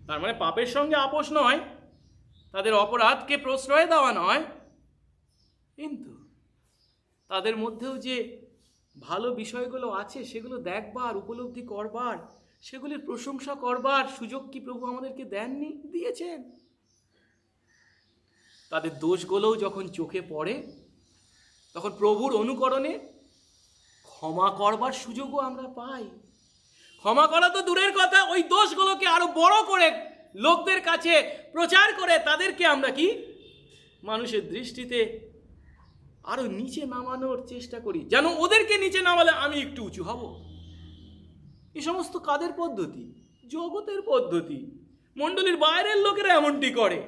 তার মানে পাপের সঙ্গে আপোষ নয়, তাদের অপরাধকে প্রশ্রয় দেওয়া নয়, কিন্তু তাদের মধ্যেও যে ভালো বিষয়গুলো আছে সেগুলো দেখবার, উপলব্ধি করবার, সেগুলির প্রশংসা করবার সুযোগ কি প্রভু আমাদেরকে দেননি? দিয়েছেন। তাদের দোষগুলোও যখন চোখে পড়ে তখন প্রভুর অনুকরণে ক্ষমা করবার সুযোগও আমরা পাই। ক্ষমা করা তো দূরের কথা, ওই দোষগুলোকে আরো বড় করে লোকদের কাছে প্রচার করে তাদেরকে আমরা কি মানুষের দৃষ্টিতে আরো নিচে নামানোর চেষ্টা করি, যেন ওদেরকে নিচে নামালে আমি একটু উঁচু হব। এই সমস্ত কাদের পদ্ধতি? জগতের পদ্ধতি। মণ্ডলীর বাইরের লোকেরা এমনটি করে।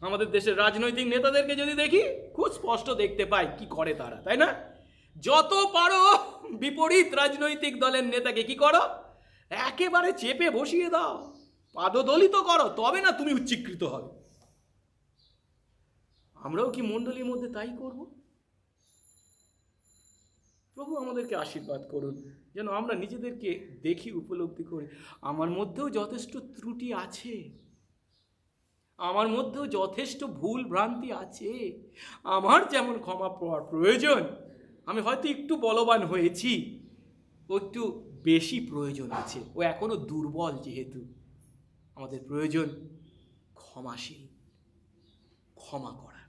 আমাদের দেশের রাজনৈতিক নেতাদেরকে যদি দেখি, খুব স্পষ্ট দেখতে পাই কি করে তারা, তাই না? যত পারো বিপরীত রাজনৈতিক দলের নেতাকে কি করো, একেবারে চেপে বসিয়ে দাও, পাদদলিত করো, তবে না তুমি উচ্চীকৃত হবে। আমরাও কি মণ্ডলীর মধ্যে তাই করব? প্রভু আমাদেরকে আশীর্বাদ করুন, যেন আমরা নিজেদেরকে দেখি, উপলব্ধি করি আমার মধ্যেও যথেষ্ট ত্রুটি আছে, আমার মধ্যেও যথেষ্ট ভুল ভ্রান্তি আছে। আমার যেমন ক্ষমা পাওয়ার প্রয়োজন, আমি হয়তো একটু বলবান হয়েছি, ও একটু বেশি প্রয়োজন আছে, ও এখনো দুর্বল, যেহেতু আমাদের প্রয়োজন ক্ষমাশীল, ক্ষমা করা।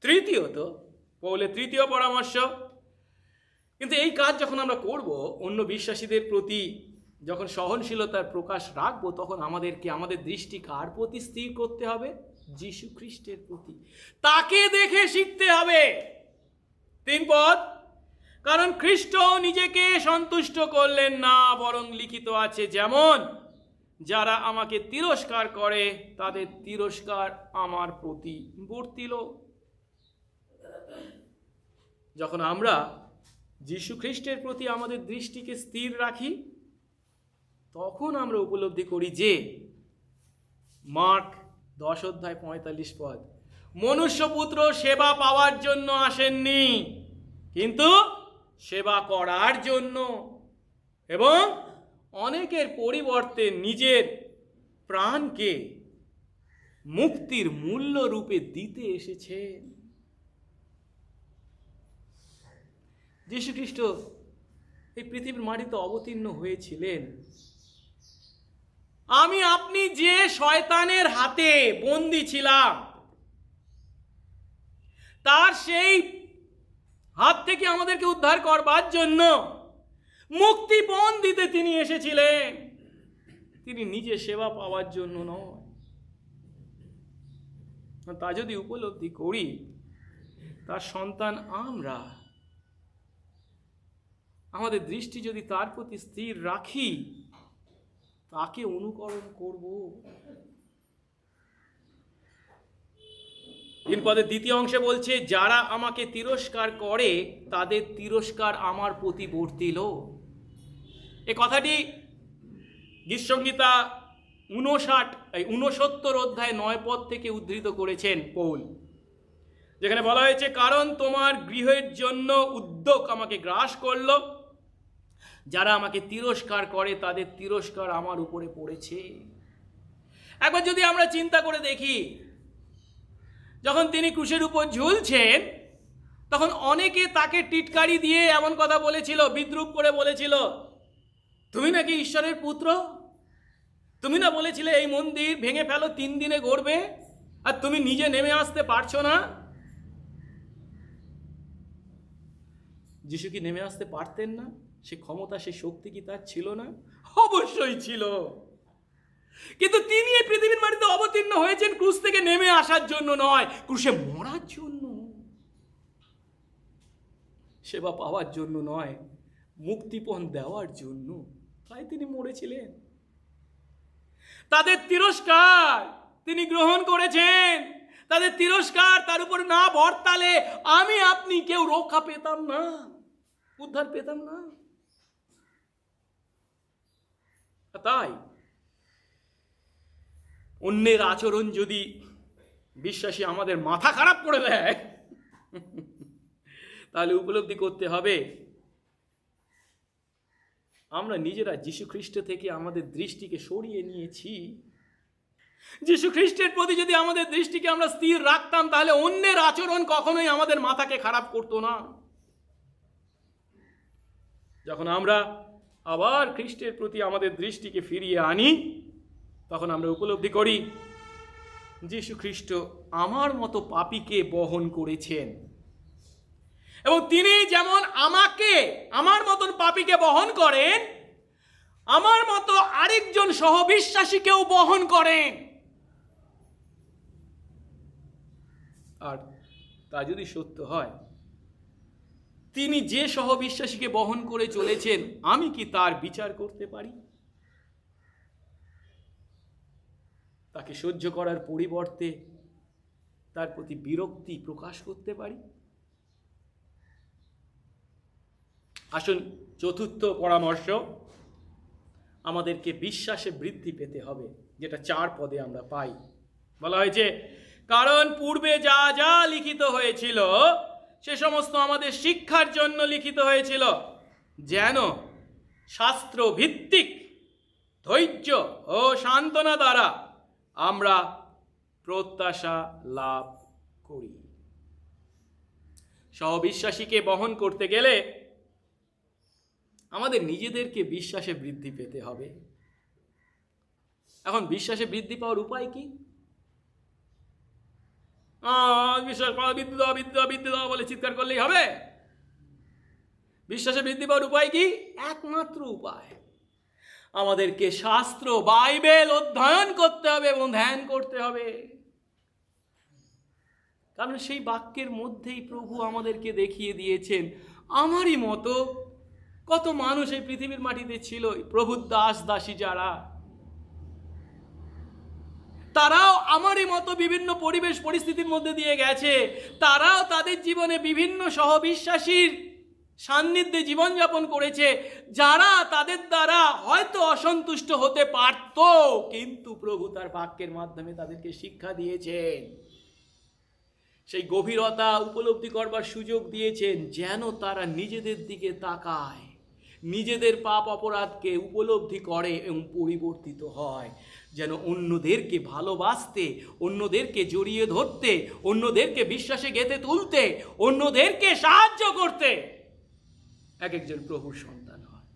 তৃতীয়ত, পৌলের তৃতীয় পরামর্শ, কিন্তু এই কাজ যখন আমরা করব, অন্য বিশ্বাসীদের প্রতি যখন সহনশীলতার প্রকাশ রাখবো, তখন আমাদেরকে আমাদের দৃষ্টি কার প্রতি স্থির করতে হবে? যীশু খ্রিস্টের প্রতি। তাকে দেখে শিখতে হবে। 3 পদ, কারণ খ্রিস্ট নিজেকে সন্তুষ্ট করলেন না, বরং লিখিত আছে, যেমন যারা আমাকে তিরস্কার করে তাদের তিরস্কার আমার প্রতি বর্তিল। যখন আমরা যীশু খ্রিস্টের প্রতি আমাদের দৃষ্টিকে স্থির রাখি, তখন আমরা উপলব্ধি করি যে মার্ক 10:45 পদ, মনুষ্যপুত্র সেবা পাওয়ার জন্য আসেননি, কিন্তু সেবা করার জন্য, এবং অনেকের পরিবর্তে নিজের প্রাণকে মুক্তির মূল্য রূপে দিতে এসেছেন। যীশু খ্রিস্ট এই পৃথিবীর মাটিতে অবতীর্ণ হয়েছিলেন। আমি আপনি যে শয়তানের হাতে বন্দী ছিলাম, তার সেই হাত থেকে আমাদেরকে উদ্ধার করবার জন্য মুক্তিপণ দিতে তিনি এসেছিলেন, তিনি নিজে সেবা পাওয়ার জন্য নয়। তা যদি উপলব্ধি করি, তার সন্তান আমরা, আমাদের দৃষ্টি যদি তার প্রতি স্থির রাখি, তাকে অনুকরণ করব। 3 পদের দ্বিতীয় অংশে বলছে, যারা আমাকে তিরস্কার করে তাদের তিরস্কার আমার প্রতি বর্তিল। এ কথাটি গীতসংহিতা 69 অধ্যায় 9 পদ থেকে উদ্ধৃত করেছেন পৌল, যেখানে বলা হয়েছে, কারণ তোমার গৃহের জন্য উদ্যোগ আমাকে গ্রাস করলো, যারা আমাকে তিরস্কার করে তাদের তিরস্কার আমার উপরে পড়েছে। একবার যদি আমরা চিন্তা করে দেখি, যখন তিনি ক্রুশের উপর ঝুলছেন, তখন অনেকে তাকে টিটকারি দিয়ে এমন কথা বলেছিল, বিদ্রূপ করে বলেছিল, তুমি নাকি ঈশ্বরের পুত্র, তুমি না বলেছিলে এই মন্দির ভেঙে ফেলো, 3 দিনে গড়বে, আর তুমি নিজে নেমে আসতে পারছো না। যিশু কি নেমে আসতে পারতেন না? সে ক্ষমতা, সে শক্তি কি তার ছিল না? অবশ্যই ছিল। কিন্তু তিনি এই পৃথিবীর মাটিতে অবতীর্ণ হয়েছেন ক্রুশ থেকে নেমে আসার জন্য নয়, ক্রুশে মরার জন্য, সেবা পাওয়ার জন্য নয়, মুক্তিপণ দেওয়ার জন্য। তাই তিনি মরেছিলেন। তাদের তিরস্কার তিনি গ্রহণ করেছেন। তাদের তিরস্কার তার উপর না বর্তালে আমি আপনি কেউ রক্ষা পেতাম না, উদ্ধার পেতাম না। তাই অন্যের আচরণ যদি বিশ্বাসী আমাদের মাথা খারাপ করে দেয়, তাহলে উপলব্ধি করতে হবে আমরা নিজেরা যীশু খ্রিস্ট থেকে আমাদের দৃষ্টিকে সরিয়ে নিয়েছি। যীশু খ্রিস্টের প্রতি যদি আমাদের দৃষ্টিকে আমরা স্থির রাখতাম, তাহলে অন্যের আচরণ কখনোই আমাদের মাথাকে খারাপ করতো না। যখন আমরা আবার খ্রিস্টের প্রতি আমাদের দৃষ্টিকে ফিরিয়ে আনি, তখন আমরা উপলব্ধি করি যীশু খ্রিস্ট আমার মতো পাপীকে বহন করেছেন, এবং তিনি যেমন আমাকে, আমার মতন পাপীকে বহন করেন, আমার মতো আরেকজন সহবিশ্বাসীকেও বহন করেন। আর তা যদি সত্য হয়, তিনি যে সহবিশ্বাসীকে বহন করে চলেছেন, আমি কি তার বিচার করতে পারি? তাকে সহ্য করার পরিবর্তে তার প্রতি বিরক্তি প্রকাশ করতে পারি? আসুন, চতুর্থ পরামর্শ, আমাদেরকে বিশ্বাসে বৃদ্ধি পেতে হবে, যেটা 4 পদে আমরা পাই। বলা হয়েছে, কারণ পূর্বে যা যা লিখিত হয়েছিল সে সমস্ত আমাদের শিক্ষার জন্য লিখিত হয়েছিল, যেন শাস্ত্র ভিত্তিক ধৈর্য ও সান্ত্বনা দ্বারা আমরা প্রত্যাশা লাভ করি। সহবিশ্বাসীকে বহন করতে গেলে আমাদের নিজেদেরকে বিশ্বাসে বৃদ্ধি পেতে হবে। এখন বিশ্বাসে বৃদ্ধি পাওয়ার উপায় কি? বিশ্বাস করা, বৃদ্ধি দেওয়া, বৃদ্ধি দেওয়া, বৃদ্ধি দেওয়া বলে চিৎকার করলেই হবে? বিশ্বাসে বৃদ্ধি পাওয়ার উপায় কি? একমাত্র উপায়, আমাদেরকে শাস্ত্র বাইবেল অধ্যয়ন করতে হবে এবং ধ্যান করতে হবে। কারণ সেই বাক্যের মধ্যেই প্রভু আমাদেরকে দেখিয়ে দিয়েছেন, আমারই মতো কত মানুষ এই পৃথিবীর মাটিতে ছিল, প্রভুর দাস দাসী যারা, তারাও আমারই মতো বিভিন্ন পরিবেশ পরিস্থিতির মধ্যে দিয়ে গেছে। তারাও তাদের জীবনে বিভিন্ন সহবিশ্বাসীর সান্নিধ্যে জীবনযাপন করেছে, যারা তাদের দ্বারা হয়তো অসন্তুষ্ট হতে পারত, কিন্তু প্রভু তার বাক্যের মাধ্যমে তাদেরকে শিক্ষা দিয়েছেন, সেই গভীরতা উপলব্ধি করবার সুযোগ দিয়েছেন, যেন তারা নিজেদের দিকে তাকায়, নিজেদের পাপ অপরাধকে উপলব্ধি করে এবং পরিবর্তিত হয়, যেন অন্যদেরকে ভালোবাসতে, অন্যদেরকে জড়িয়ে ধরতে, অন্যদেরকে বিশ্বাসে গেঁথে তুলতে, অন্যদেরকে সাহায্য করতে এক একজন প্রভুর সন্তান হয়।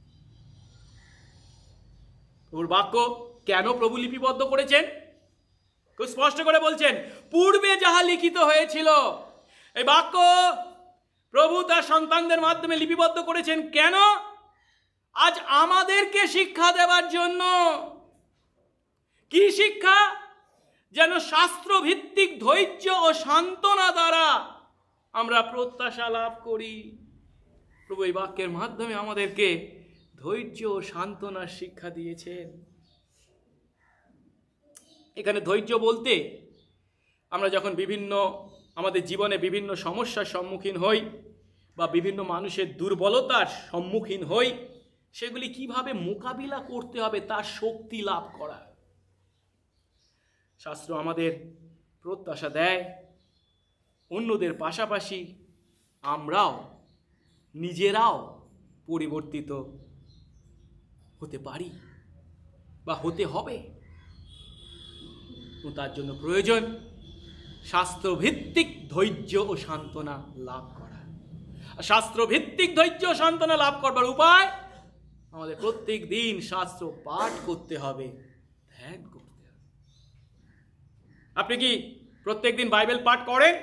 প্রভুর বাক্য কেন প্রভু লিপিবদ্ধ করেছেন? খুব স্পষ্ট করে বলছেন, পূর্বে যাহা লিখিত হয়েছিল। এই বাক্য প্রভু তার সন্তানদের মাধ্যমে লিপিবদ্ধ করেছেন কেন? আজ আমাদেরকে শিক্ষা দেওয়ার জন্য। কি শিক্ষা? যেন শাস্ত্র ভিত্তিক ধৈর্য ও সান্ত্বনা দ্বারা আমরা প্রত্যাশা লাভ করি। প্রভু এই বাক্যের মাধ্যমে আমাদেরকে ধৈর্য ও সান্ত্বনার শিক্ষা দিয়েছেন। এখানে ধৈর্য বলতে আমরা যখন আমাদের জীবনে বিভিন্ন সমস্যার সম্মুখীন হই বা বিভিন্ন মানুষের দুর্বলতার সম্মুখীন হই, সেগুলি কিভাবে মোকাবিলা করতে হবে তার শক্তি লাভ করা। শাস্ত্র আমাদের প্রত্যাশা দেয় অন্যদের পাশাপাশি আমরাও নিজেরাও পরিবর্তিত হতে পারি বা হতে হবে। তার জন্য প্রয়োজন শাস্ত্রভিত্তিক ধৈর্য ও সান্ত্বনা লাভ করা। শাস্ত্রভিত্তিক ধৈর্য ও সান্ত্বনা লাভ করবার উপায়, আমাদের প্রত্যেক দিন শাস্ত্র পাঠ করতে হবে, ধ্যান করতে হবে। আপনি কি প্রত্যেক দিন বাইবেল পাঠ করেন?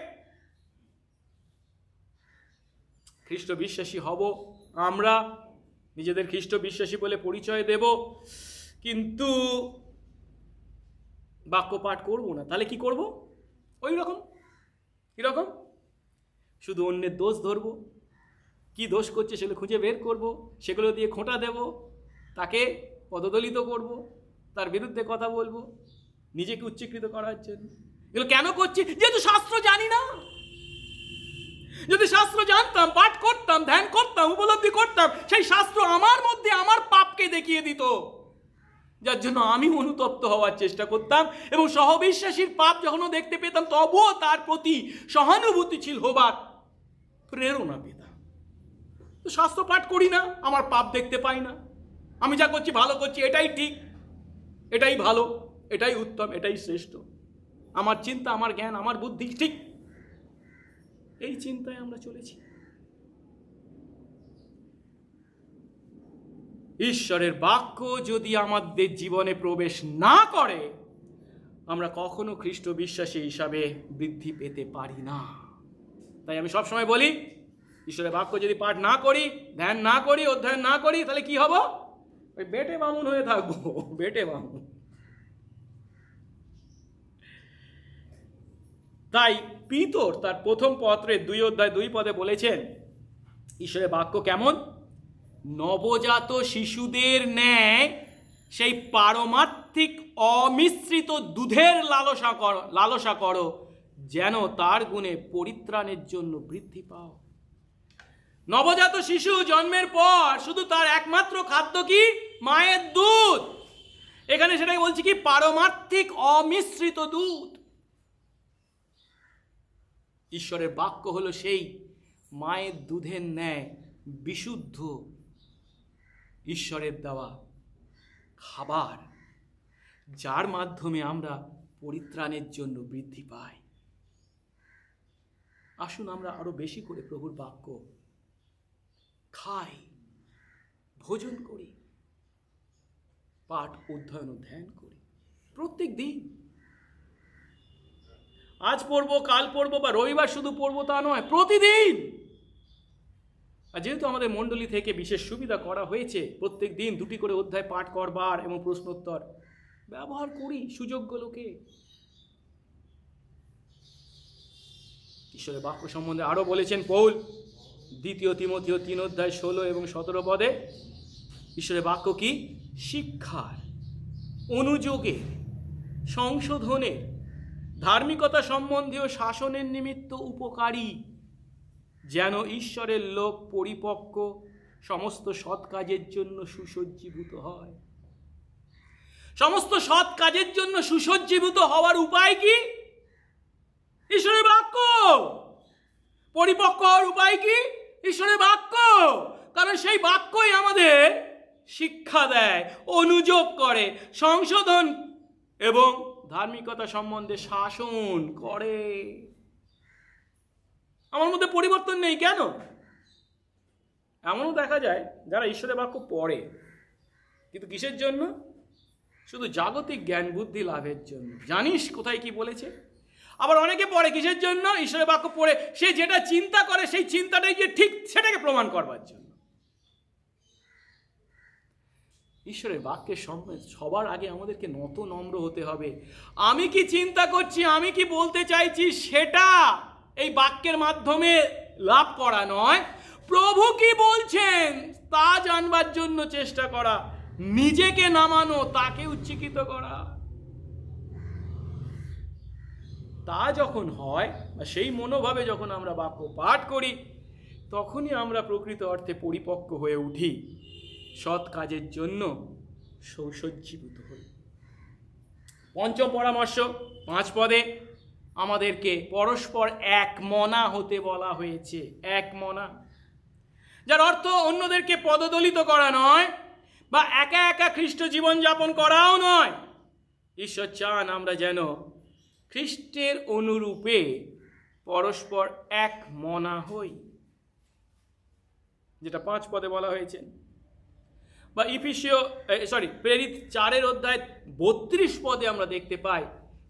খ্রিস্ট বিশ্বাসী হব, আমরা নিজেদের খ্রিস্ট বিশ্বাসী বলে পরিচয় দেব, কিন্তু বাক্য পাঠ করব না। তাহলে কি করব? ওই রকম। কিরকম? শুধু অন্যের দোষ ধরব, কি দোষ করছে সেগুলো খুঁজে বের করব, সেগুলো দিয়ে খোঁটা দেব, তাকে পদদলিত করব, তার বিরুদ্ধে কথা বলবো, নিজেকে উচ্চীকৃত করার জন্য। এগুলো কেন করছি? যেহেতু শাস্ত্র জানি না। যদি শাস্ত্র জানতাম, পাঠ করতাম, ধ্যান করতাম, উপলব্ধি করতাম, সেই শাস্ত্র আমার মধ্যে আমার পাপকে দেখিয়ে দিত, যার জন্য আমি অনুতপ্ত হওয়ার চেষ্টা করতাম এবং সহবিশ্বাসীর পাপ যখন দেখতে পেতাম তবুও তার প্রতি সহানুভূতিশীল হবার প্রেরণা পেতাম। তো শাস্ত্র পাঠ করি না, আমার পাপ দেখতে পাই না, আমি যা করছি ভালো করছি, এটাই ঠিক, এটাই ভালো, এটাই উত্তম, এটাই শ্রেষ্ঠ, আমার চিন্তা, আমার জ্ঞান, আমার বুদ্ধি ঠিক, এই চিন্তায় আমরা চলেছি। ঈশ্বরের বাক্য যদি আমাদের জীবনে প্রবেশ না করে, আমরা কখনো খ্রিস্ট বিশ্বাসী হিসাবে বৃদ্ধি পেতে পারি না। তাই আমি সবসময় বলি, ঈশ্বরের বাক্য যদি পাঠ না করি, ধ্যান না করি, অধ্যয়ন না করি, তাহলে কি হব? ওই বেটে বামুন হয়ে থাকবো, বেটে বামুন। তাই পিতর তার প্রথম পত্রের 2 অধ্যায় 2 পদে বলেছেন, ঈশ্বরের বাক্য কেমন? নবজাত শিশুদের ন্যায় সেই পারমার্থিক অমিশ্রিত দুধের লালসা করো, যেন তার গুণে পরিত্রাণের জন্য বৃদ্ধি পাও। নবজাত শিশু জন্মের পর শুধু তার একমাত্র খাদ্য কি? মায়ের দুধ। এখানে সেটাকে বলছি কি? পারমার্থিক অমিশ্রিত দুধ। ঈশ্বরের বাক্য হলো সেই মায়ের দুধের ন্যায় বিশুদ্ধ ঈশ্বরের দেওয়া খাবার, যার মাধ্যমে আমরা পরিত্রাণের জন্য বৃদ্ধি পাই। আসুন আমরা আরো বেশি করে প্রভুর বাক্য খাই, ভোজন করি, পাঠ অধ্যয়ন ও ধ্যান করি প্রত্যেক দিন। আজ পড়বো, কাল পড়বো, বা রবিবার শুধু পড়বো তা নয়, প্রতিদিন। আর যেহেতু আমাদের মণ্ডলী থেকে বিশেষ সুবিধা করা হয়েছে, প্রত্যেক দিন 2টি করে অধ্যায় পাঠ করবার এবং প্রশ্নোত্তর, ব্যবহার করি সুযোগগুলোকে। ঈশ্বরের বাক্য সম্বন্ধে আরো বলেছেন পৌল 2 তিমথিও 3:16 এবং 17 পদে। ঈশ্বরের বাক্য কি? শিক্ষার, অনুযোগের, সংশোধনের, ধার্মিকতা সম্বন্ধীয় শাসনের নিমিত্ত উপকারী, যেন ঈশ্বরের লোক পরিপক্ক, সমস্ত সৎ কাজের জন্য সুসজ্জীভূত হয়। সমস্ত সৎ কাজের জন্য সুসজ্জীভূত হওয়ার উপায় কি? ঈশ্বরের বাক্য। পরিপক্ক হওয়ার উপায় কি? ঈশ্বরের বাক্য। কারণ সেই বাক্যই আমাদের শিক্ষা দেয়, অনুযোগ করে, সংশোধন এবং ধার্মিকতা সম্বন্ধে শাসন করে। আমার মধ্যে পরিবর্তন নেই কেন? এমনও দেখা যায় যারা ঈশ্বরের বাক্য পড়ে, কিন্তু কিসের জন্য? শুধু জাগতিক জ্ঞান বুদ্ধি লাভের জন্য। জানিস কোথায় কি বলেছে? আবার অনেকে পড়ে কিসের জন্য? ঈশ্বরের বাক্য পড়ে সে যেটা চিন্তা করে সেই চিন্তাটাই যে ঠিক সেটাকে প্রমাণ করবার জন্য। ঈশ্বরের বাক্যের সামনে সবার আগে আমাদেরকে নত নম্র হতে হবে। আমি কি চিন্তা করছি, আমি কি বলতে চাইছি, সেটা এই বাক্যের মাধ্যমে লাভ করা নয়, প্রভু কি বলছেন তা জানবার জন্য চেষ্টা করা, নিজেকে নামানো, তাকে উচ্চকিত করা। তা যখন হয়, সেই মনোভাবে যখন আমরা বাক্য পাঠ করি, তখনই আমরা প্রকৃত অর্থে পরিপক্ক হয়ে উঠি, সৎ কাজের জন্য সুসজ্জীভূত হই। পঞ্চম পরামর্শ 5 পদে আমাদেরকে পরস্পর এক মনা হতে বলা হয়েছে। এক মনা, যার অর্থ অন্যদেরকে পদদলিত করা নয়, বা একা একা খ্রিস্ট জীবন যাপন করাও নয়। ঈশ্বর চান আমরা যেন খ্রিস্টের অনুরূপে পরস্পর এক মনা হই, যেটা 5 পদে বলা হয়েছে। বা প্রেরিত 4 অধ্যায় 32 পদে আমরা দেখতে পাই,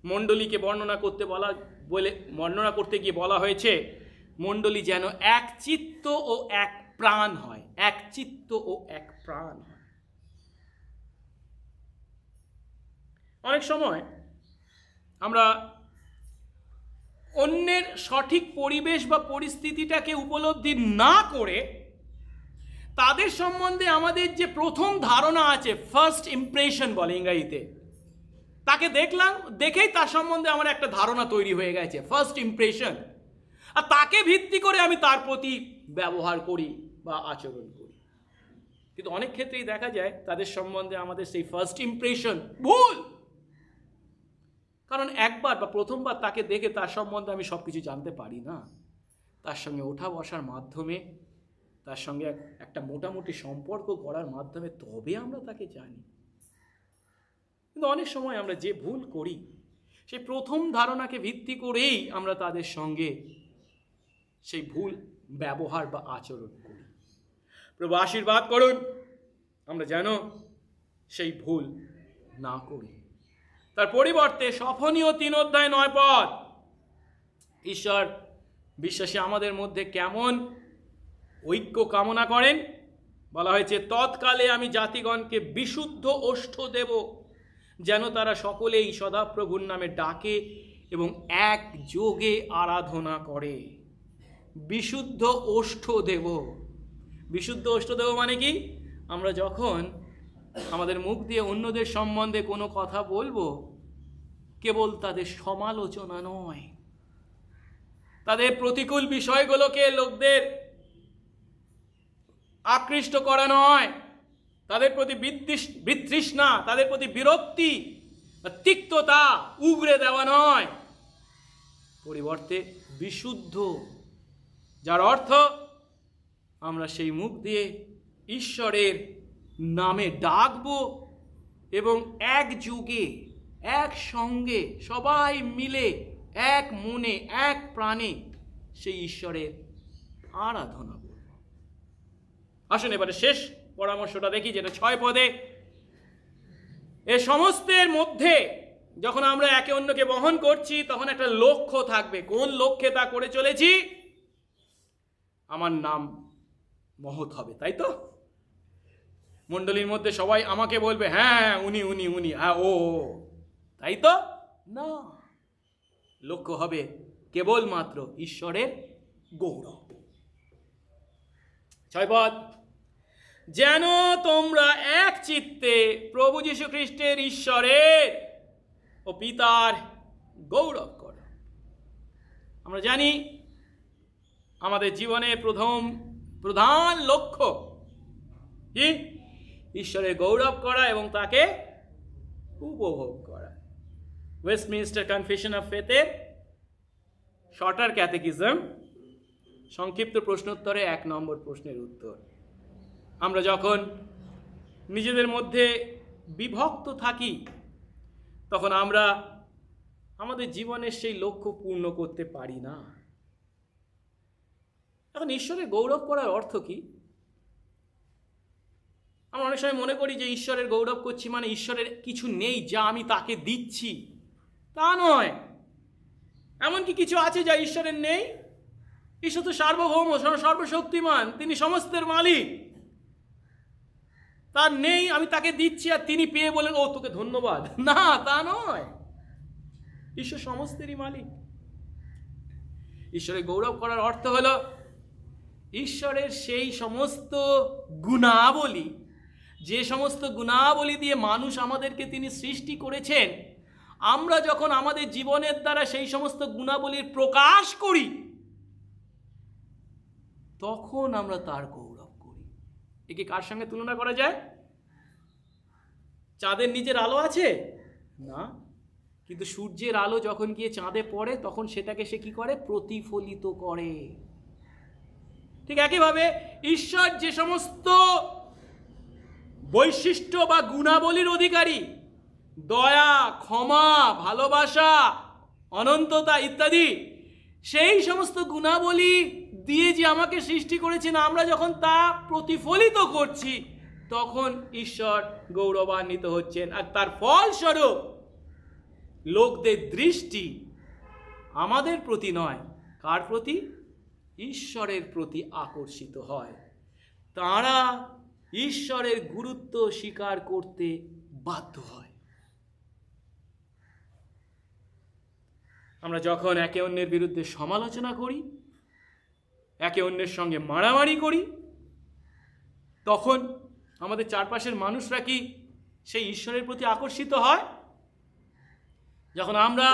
মণ্ডলীকে বর্ণনা করতে গিয়ে বলা হয়েছে, মণ্ডলী যেন এক চিত্ত ও এক প্রাণ হয়। এক চিত্ত ও এক প্রাণ হয়। অনেক সময় আমরা অন্যের সঠিক পরিবেশ বা পরিস্থিতিটাকে উপলব্ধি না করে তাদের সম্বন্ধে আমাদের যে প্রথম ধারণা আছে, ফার্স্ট ইমপ্রেশন বলে ইংরেজিতে, তাকে দেখেই তার সম্বন্ধে আমার একটা ধারণা তৈরি হয়ে গেছে, ফার্স্ট ইমপ্রেশন। আর তাকে ভিত্তি করে আমি তার প্রতি ব্যবহার করি বা আচরণ করি। কিন্তু অনেক ক্ষেত্রেই দেখা যায় তাদের সম্বন্ধে আমাদের সেই ফার্স্ট ইমপ্রেশন ভুল। কারণ একবার বা প্রথমবার তাকে দেখে তার সম্বন্ধে আমি সবকিছু জানতে পারি না। তার সঙ্গে ওঠা বসার মাধ্যমে, তার সঙ্গে একটা মোটামুটি সম্পর্ক করার মাধ্যমে তবে আমরা তাকে জানি। কিন্তু অনেক সময় আমরা যে ভুল করি, সেই প্রথম ধারণাকে ভিত্তি করেই আমরা তাদের সঙ্গে সেই ভুল ব্যবহার বা আচরণ করি। প্রভু আশীর্বাদ করুন আমরা যেন সেই ভুল না করি। তার পরিবর্তে সফনীয় 3 অধ্যায় 9 পদ, ঈশ্বর বিশ্বাসী আমাদের মধ্যে কেমন ঐক্য কামনা করেন বলা হয়েছে, তৎকালে আমি জাতিগণকে বিশুদ্ধ ওষ্ঠ দেব, যেন তারা সকলেই সদাপ্রভুর নামে ডাকে এবং এক যোগে আরাধনা করে। বিশুদ্ধ ওষ্ঠ দেব। বিশুদ্ধ ওষ্ঠ দেব মানে কি? আমরা যখন আমাদের মুখ দিয়ে অন্যদের সম্বন্ধে কোনো কথা বলবো, কেবল তাদের সমালোচনা নয়, তাদের প্রতিকূল বিষয়গুলোকে লোকদের আকৃষ্ট করা নয়, তাদের প্রতি বিতৃষ্ণা, তাদের প্রতি বিরক্তি, তিক্ততা উগরে দেওয়া নয়, পরিবর্তে বিশুদ্ধ, যার অর্থ আমরা সেই মুখ দিয়ে ঈশ্বরের নামে ডাকবো এবং একযোগে একসঙ্গে সবাই মিলে এক মনে এক প্রাণে সেই ঈশ্বরের আরাধনা করব। আসুন এবারে শেষ পরামর্শটা দেখি, যেটা 6 পদে। এ সমস্তের মধ্যে যখন আমরা একে অন্যকে বহন করছি, তখন একটা লক্ষ্য থাকবে। কোন লক্ষ্যে তা করে চলেছি? আমার নাম মহৎ হবে, তাই তো? মণ্ডলীর মধ্যে সবাই আমাকে বলবে, হ্যাঁ উনি উনি উনি, হ্যাঁ ও, তাই তো না। লক্ষ্য হবে কেবলমাত্র ঈশ্বরের গৌরব। 6 পদ, যেন তোমরা এক চিত্তে প্রভু যীশু খ্রিস্টের ঈশ্বরের ও পিতার গৌরব করো। আমরা জানি আমাদের জীবনের প্রধান লক্ষ্য কি? ঈশ্বরের গৌরব করা এবং তাকে উপভোগ করা। ওয়েস্টমিনস্টার কনফেশন অফ ফেথের শর্টার ক্যাটেকিজম সংক্ষিপ্ত প্রশ্নোত্তরে 1 নম্বর প্রশ্নের উত্তর। আমরা যখন নিজেদের মধ্যে বিভক্ত থাকি, তখন আমরা আমাদের জীবনের সেই লক্ষ্য পূর্ণ করতে পারি না। এখন ঈশ্বরের গৌরব করার অর্থ কি? আমরা অনেক সময় মনে করি যে ঈশ্বরের গৌরব করছি মানে ঈশ্বরের কিছু নেই যা আমি তাকে দিচ্ছি। তা নয়। এমনকি কিছু আছে যা ঈশ্বরের নেই। ঈশ্বর তো সার্বভৌম, সর্বশক্তিমান, তিনি সমস্তের মালিক। তার নেই, আমি তাকে দিচ্ছি, আর তিনি পেয়ে বলেন ও তোকে ধন্যবাদ। না, তা নয়। ঈশ্বর সমস্তেরই মালিক। ঈশ্বরের গৌরব করার অর্থ হলো ঈশ্বরের সেই সমস্ত গুণাবলী, যে সমস্ত গুণাবলী দিয়ে মানুষ আমাদেরকে তিনি সৃষ্টি করেছেন, আমরা যখন আমাদের জীবনের দ্বারা সেই সমস্ত গুণাবলীর প্রকাশ করি, তখন আমরা তার গৌরব করি। একে কার সঙ্গে তুলনা করা যায়? চাঁদের নিজের আলো আছে না, কিন্তু সূর্যের আলো যখন গিয়ে চাঁদে পড়ে, তখন সেটাকে সে কি করে? প্রতিফলিত করে। ঠিক একইভাবে ঈশ্বর যে সমস্ত বৈশিষ্ট্য বা গুণাবলীর অধিকারী, দয়া, ক্ষমা, ভালোবাসা, অনন্ততা ইত্যাদি, সেই সমস্ত গুণাবলী দিয়ে যে আমাকে সৃষ্টি করেছেন, আমরা যখন তা প্রতিফলিত করছি, তখন ঈশ্বর গৌরবান্বিত হচ্ছেন। আর তার ফলস্বরূপ লোকদের দৃষ্টি আমাদের প্রতি নয়, কার প্রতি? ঈশ্বরের প্রতি আকর্ষিত হয়। তারা ঈশ্বরের গুরুত্ব স্বীকার করতে বাধ্য হয়। আমরা যখন একে অন্যের বিরুদ্ধে সমালোচনা করি, একে অন্যের সঙ্গে মারামারি করি, তখন আমাদের চারপাশের মানুষরা কি সেই ঈশ্বরের প্রতি আকর্ষিত হয়? যখন আমরা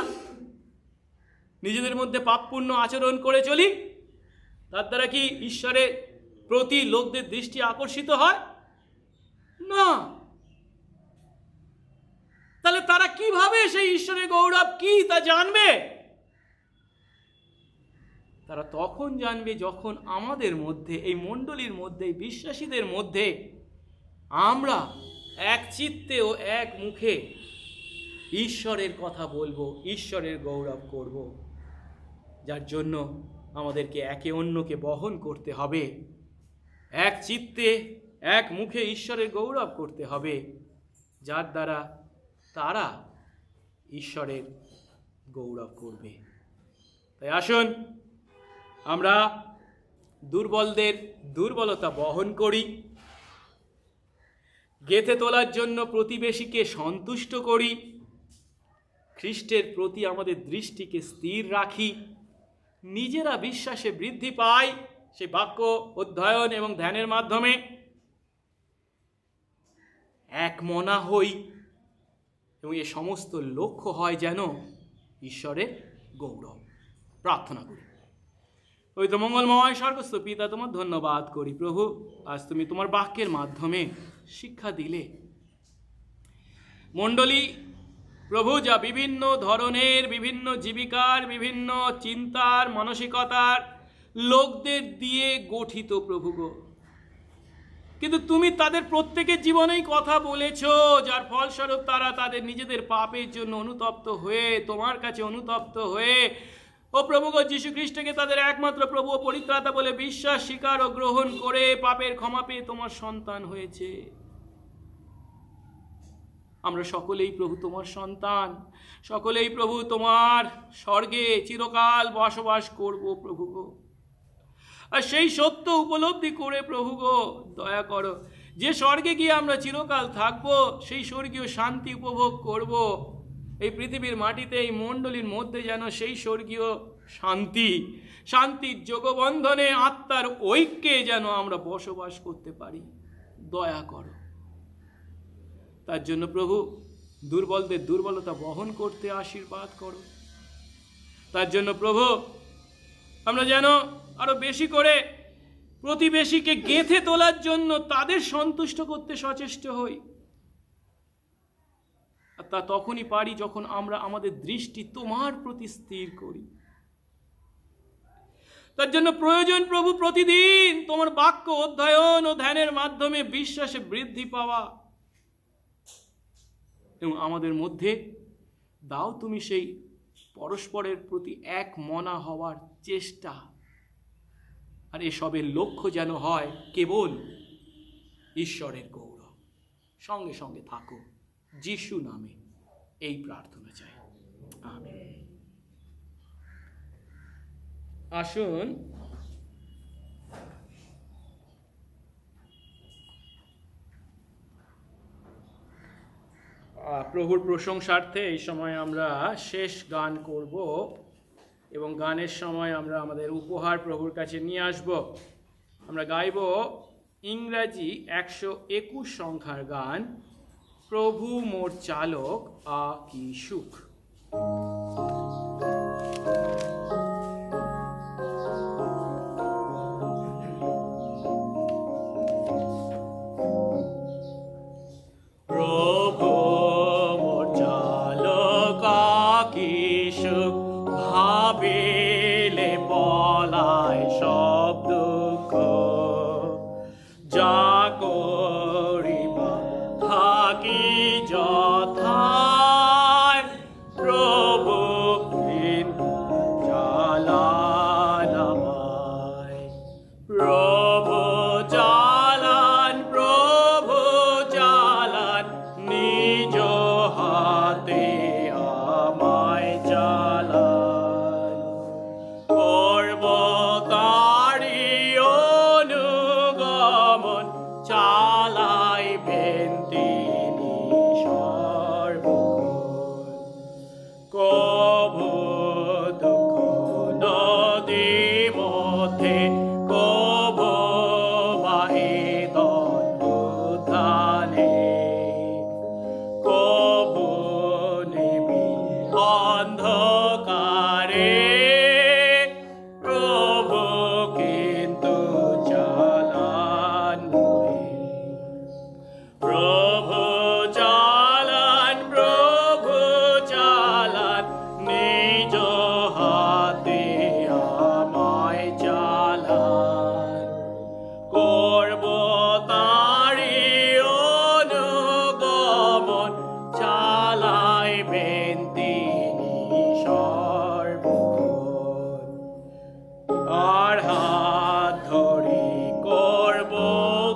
নিজেদের মধ্যে পাপপূর্ণ আচরণ করে চলি, তার দ্বারা কি ঈশ্বরের প্রতি লোকদের দৃষ্টি আকর্ষিত হয়? না। তাহলে তারা কিভাবে সেই ঈশ্বরের গৌরব কি তা জানবে? তারা তখন জানবে যখন আমাদের মধ্যে, এই মণ্ডলীর মধ্যে, বিশ্বাসীদের মধ্যে আমরা এক চিত্তে ও এক মুখে ঈশ্বরের কথা বলবো, ঈশ্বরের গৌরব করব, যার জন্য আমাদেরকে একে অন্যকে বহন করতে হবে। এক চিত্তে এক মুখে ঈশ্বরের গৌরব করতে হবে, যার দ্বারা তারা ঈশ্বরের গৌরব করবে। তাই আসুন আমরা দুর্বলদের দুর্বলতা বহন করি, গেঁথে তোলার জন্য প্রতিবেশীকে সন্তুষ্ট করি, খ্রিস্টের প্রতি আমাদের দৃষ্টিকে স্থির রাখি, নিজেরা বিশ্বাসে বৃদ্ধি পাই সেই বাক্য অধ্যয়ন এবং ধ্যানের মাধ্যমে, এক মনা হই, এবং এ সমস্ত লক্ষ্য হয় যেন ঈশ্বরের গৌরব। প্রার্থনা করি। পবিত্র মঙ্গলময় স্বর্গস্থ পিতা, তোমার ধন্যবাদ করি প্রভু, আজ তুমি তোমার বাক্যের মাধ্যমে শিক্ষা দিলে মণ্ডলী প্রভু, যা বিভিন্ন ধরনের, বিভিন্ন জীবিকার, বিভিন্ন চিন্তার, মানসিকতার লোকদের দিয়ে গঠিত প্রভু গো, কিন্তু তুমি তাদের প্রত্যেকের জীবনেই কথা বলেছ, যার ফলস্বরূপ তারা তাদের নিজেদের পাপের জন্য অনুতপ্ত হয়ে, তোমার কাছে অনুতপ্ত হয়ে, ও প্রভু গো, যীশু খ্রিস্টকে তাদের একমাত্র প্রভু ও পরিত্রাতা বলে বিশ্বাস, স্বীকার ও গ্রহণ করে পাপের ক্ষমা পেয়ে তোমার সন্তান হয়েছে। আমরা সকলেই প্রভু তোমার সন্তান, সকলেই প্রভু তোমার স্বর্গে চিরকাল বসবাস করব প্রভু গো। আর সেই সত্য উপলব্ধি করে প্রভু গো, দয়া করো, যে স্বর্গে গিয়ে আমরা চিরকাল থাকবো, সেই স্বর্গীয় শান্তি উপভোগ করব, এই পৃথিবীর মাটিতে, এই মণ্ডলীর মধ্যে যেন সেই স্বর্গীয় শান্তির যোগবন্ধনে, আত্মার ঐক্যে যেন আমরা বসবাস করতে পারি। দয়া করো। তার জন্য প্রভু দুর্বলদের দুর্বলতা বহন করতে আশীর্বাদ করো। তার জন্য প্রভু আমরা যেন আরো বেশি করে প্রতিবেশীকে গেঁথে তোলার জন্য তাদের সন্তুষ্ট করতে সচেষ্ট হই। আর তা তখনই পারি যখন আমরা আমাদের দৃষ্টি তোমার প্রতি স্থির করি। তার জন্য প্রয়োজন প্রভু প্রতিদিন তোমার বাক্য অধ্যয়ন ও ধ্যানের মাধ্যমে বিশ্বাসে বৃদ্ধি পাওয়া, এবং আমাদের মধ্যে দাও তুমি সেই পরস্পরের প্রতি এক মনা হওয়ার চেষ্টা। আর এসবের লক্ষ্য যেন হয় কেবল ঈশ্বরের গৌরব। সঙ্গে সঙ্গে থাকো, যিশু নামে এই প্রার্থনা চাই, আমেন। আসুন প্রভুর প্রশংসার্থে এই সময় আমরা শেষ গান করব, এবং গানের সময় আমরা আমাদের উপহার প্রভুর কাছে নিয়ে আসব। আমরা গাইব ইংরাজি 121 সংখ্যার গান, প্রভু মোর চালক আ কি সুখ। ভাবিলে বলায় সব দুঃখ, যা করিবা থাকি যথায়, প্রভু চালান আমায়, প্রভু চালান, প্রভু চালান, নিজ হাতে আমায় চালান, পর্বতারি অনুগমন চালাইবেন তিনি সর্বক্ষণ, কভু দুঃখ নদী মধ্যে, কভু বাহে দণ্ডধানে, কভু নিবিড় অন্ধকারে, প্রভু কিন্তু চালান মোরে, প্রভু চালান, প্রভু চালান, নিজ হাতে আমায় চালান, করব তারি অনুগমন চালাইবেন তিনি সর্বক্ষণ, আর হাত ধরি করব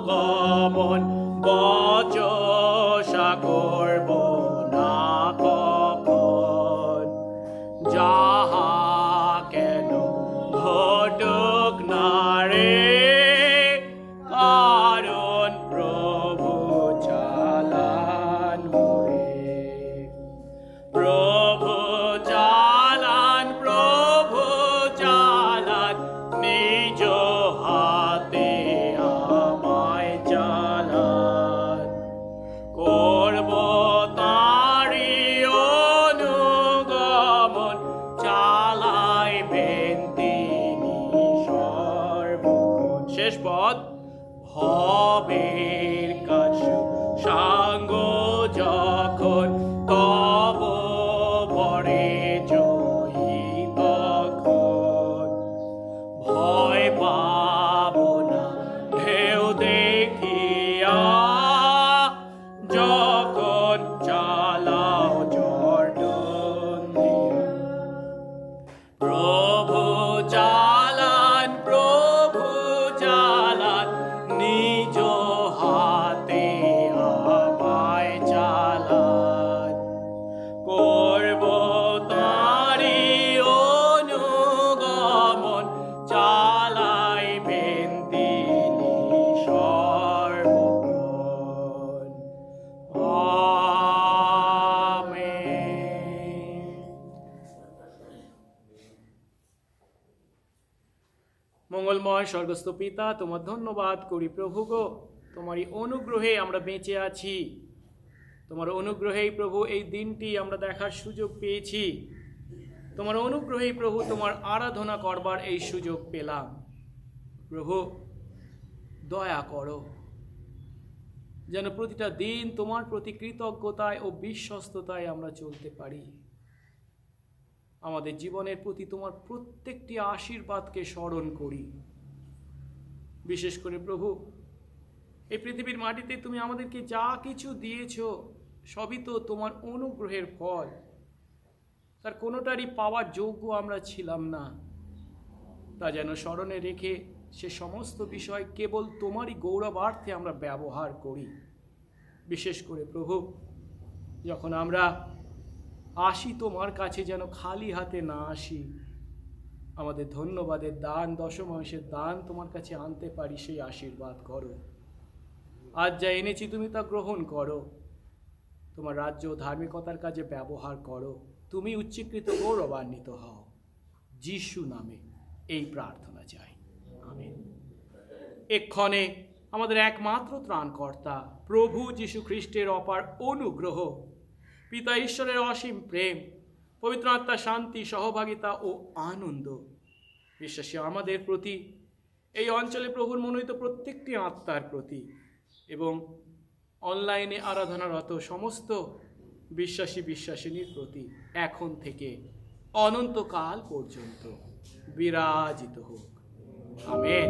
গমন, বচসা করব না কখন, যাহা কেন ঘটুক না রে, কারণ প্রভু চালান মোরে, প্রভু চালান, প্রভু চালান, নিজ হাতে আমায় চালান, যখন চালাও জর্ডন দিয়া। প্রভু চালান নিজ হাতে আমায় চালান। করব তাঁরি অনুগমন, চালাইবেন তিনি সর্বক্ষণ। আমেন। মঙ্গলময় স্বর্গস্থ পিতা, তোমার ধন্যবাদ করি প্রভু গো, তোমারই অনুগ্রহে আমরা বেঁচে আছি। তোমার অনুগ্রহেই প্রভু এই দিনটি আমরা দেখার সুযোগ পেয়েছি। তোমার অনুগ্রহেই প্রভু তোমার আরাধনা করবার এই সুযোগ পেলাম। প্রভু দয়া করো যেন প্রতিটা দিন তোমার প্রতি কৃতজ্ঞতায় ও বিশ্বস্ততায় আমরা চলতে পারি। আমাদের জীবনের প্রতি তোমার প্রত্যেকটি আশীর্বাদকে স্মরণ করি। বিশেষ করে প্রভু এই পৃথিবীর মাটিতে তুমি আমাদেরকে যা কিছু দিয়েছ সবই তো তোমার অনুগ্রহের ফল। তার কোনোটারই পাওয়ার যোগ্য আমরা ছিলাম না। তা যেন স্মরণে রেখে সে সমস্ত বিষয় কেবল তোমারই গৌরবার্থে আমরা ব্যবহার করি। বিশেষ করে প্রভু যখন আমরা আসি তোমার কাছে যেন খালি হাতে না আসি। আমাদের ধন্যবাদের দান, দশমাংশের দান তোমার কাছে আনতে পারি, সেই আশীর্বাদ করো। আজ যা এনেছি তুমি তা গ্রহণ করো। তোমার রাজ্য ও ধার্মিকতার কাজে ব্যবহার করো। তুমি উচ্চীকৃত গৌরবান্বিত হও। যিশু নামে এই প্রার্থনা চাই, আমেন। এক্ষণে আমাদের একমাত্র ত্রাণকর্তা প্রভু যীশু খ্রিস্টের অপার অনুগ্রহ, পিতা ঈশ্বরের অসীম প্রেম, পবিত্র আত্মার শান্তি, সহভাগিতা ও আনন্দ বিশ্বাসী আমাদের প্রতি, এই অঞ্চলে প্রভুর মনোনীত প্রত্যেকটি আত্মার প্রতি এবং অনলাইনে আরাধনারত সমস্ত বিশ্বাসিনীর প্রতি এখন থেকে অনন্তকাল পর্যন্ত বিরাজিত হোক, আমেন।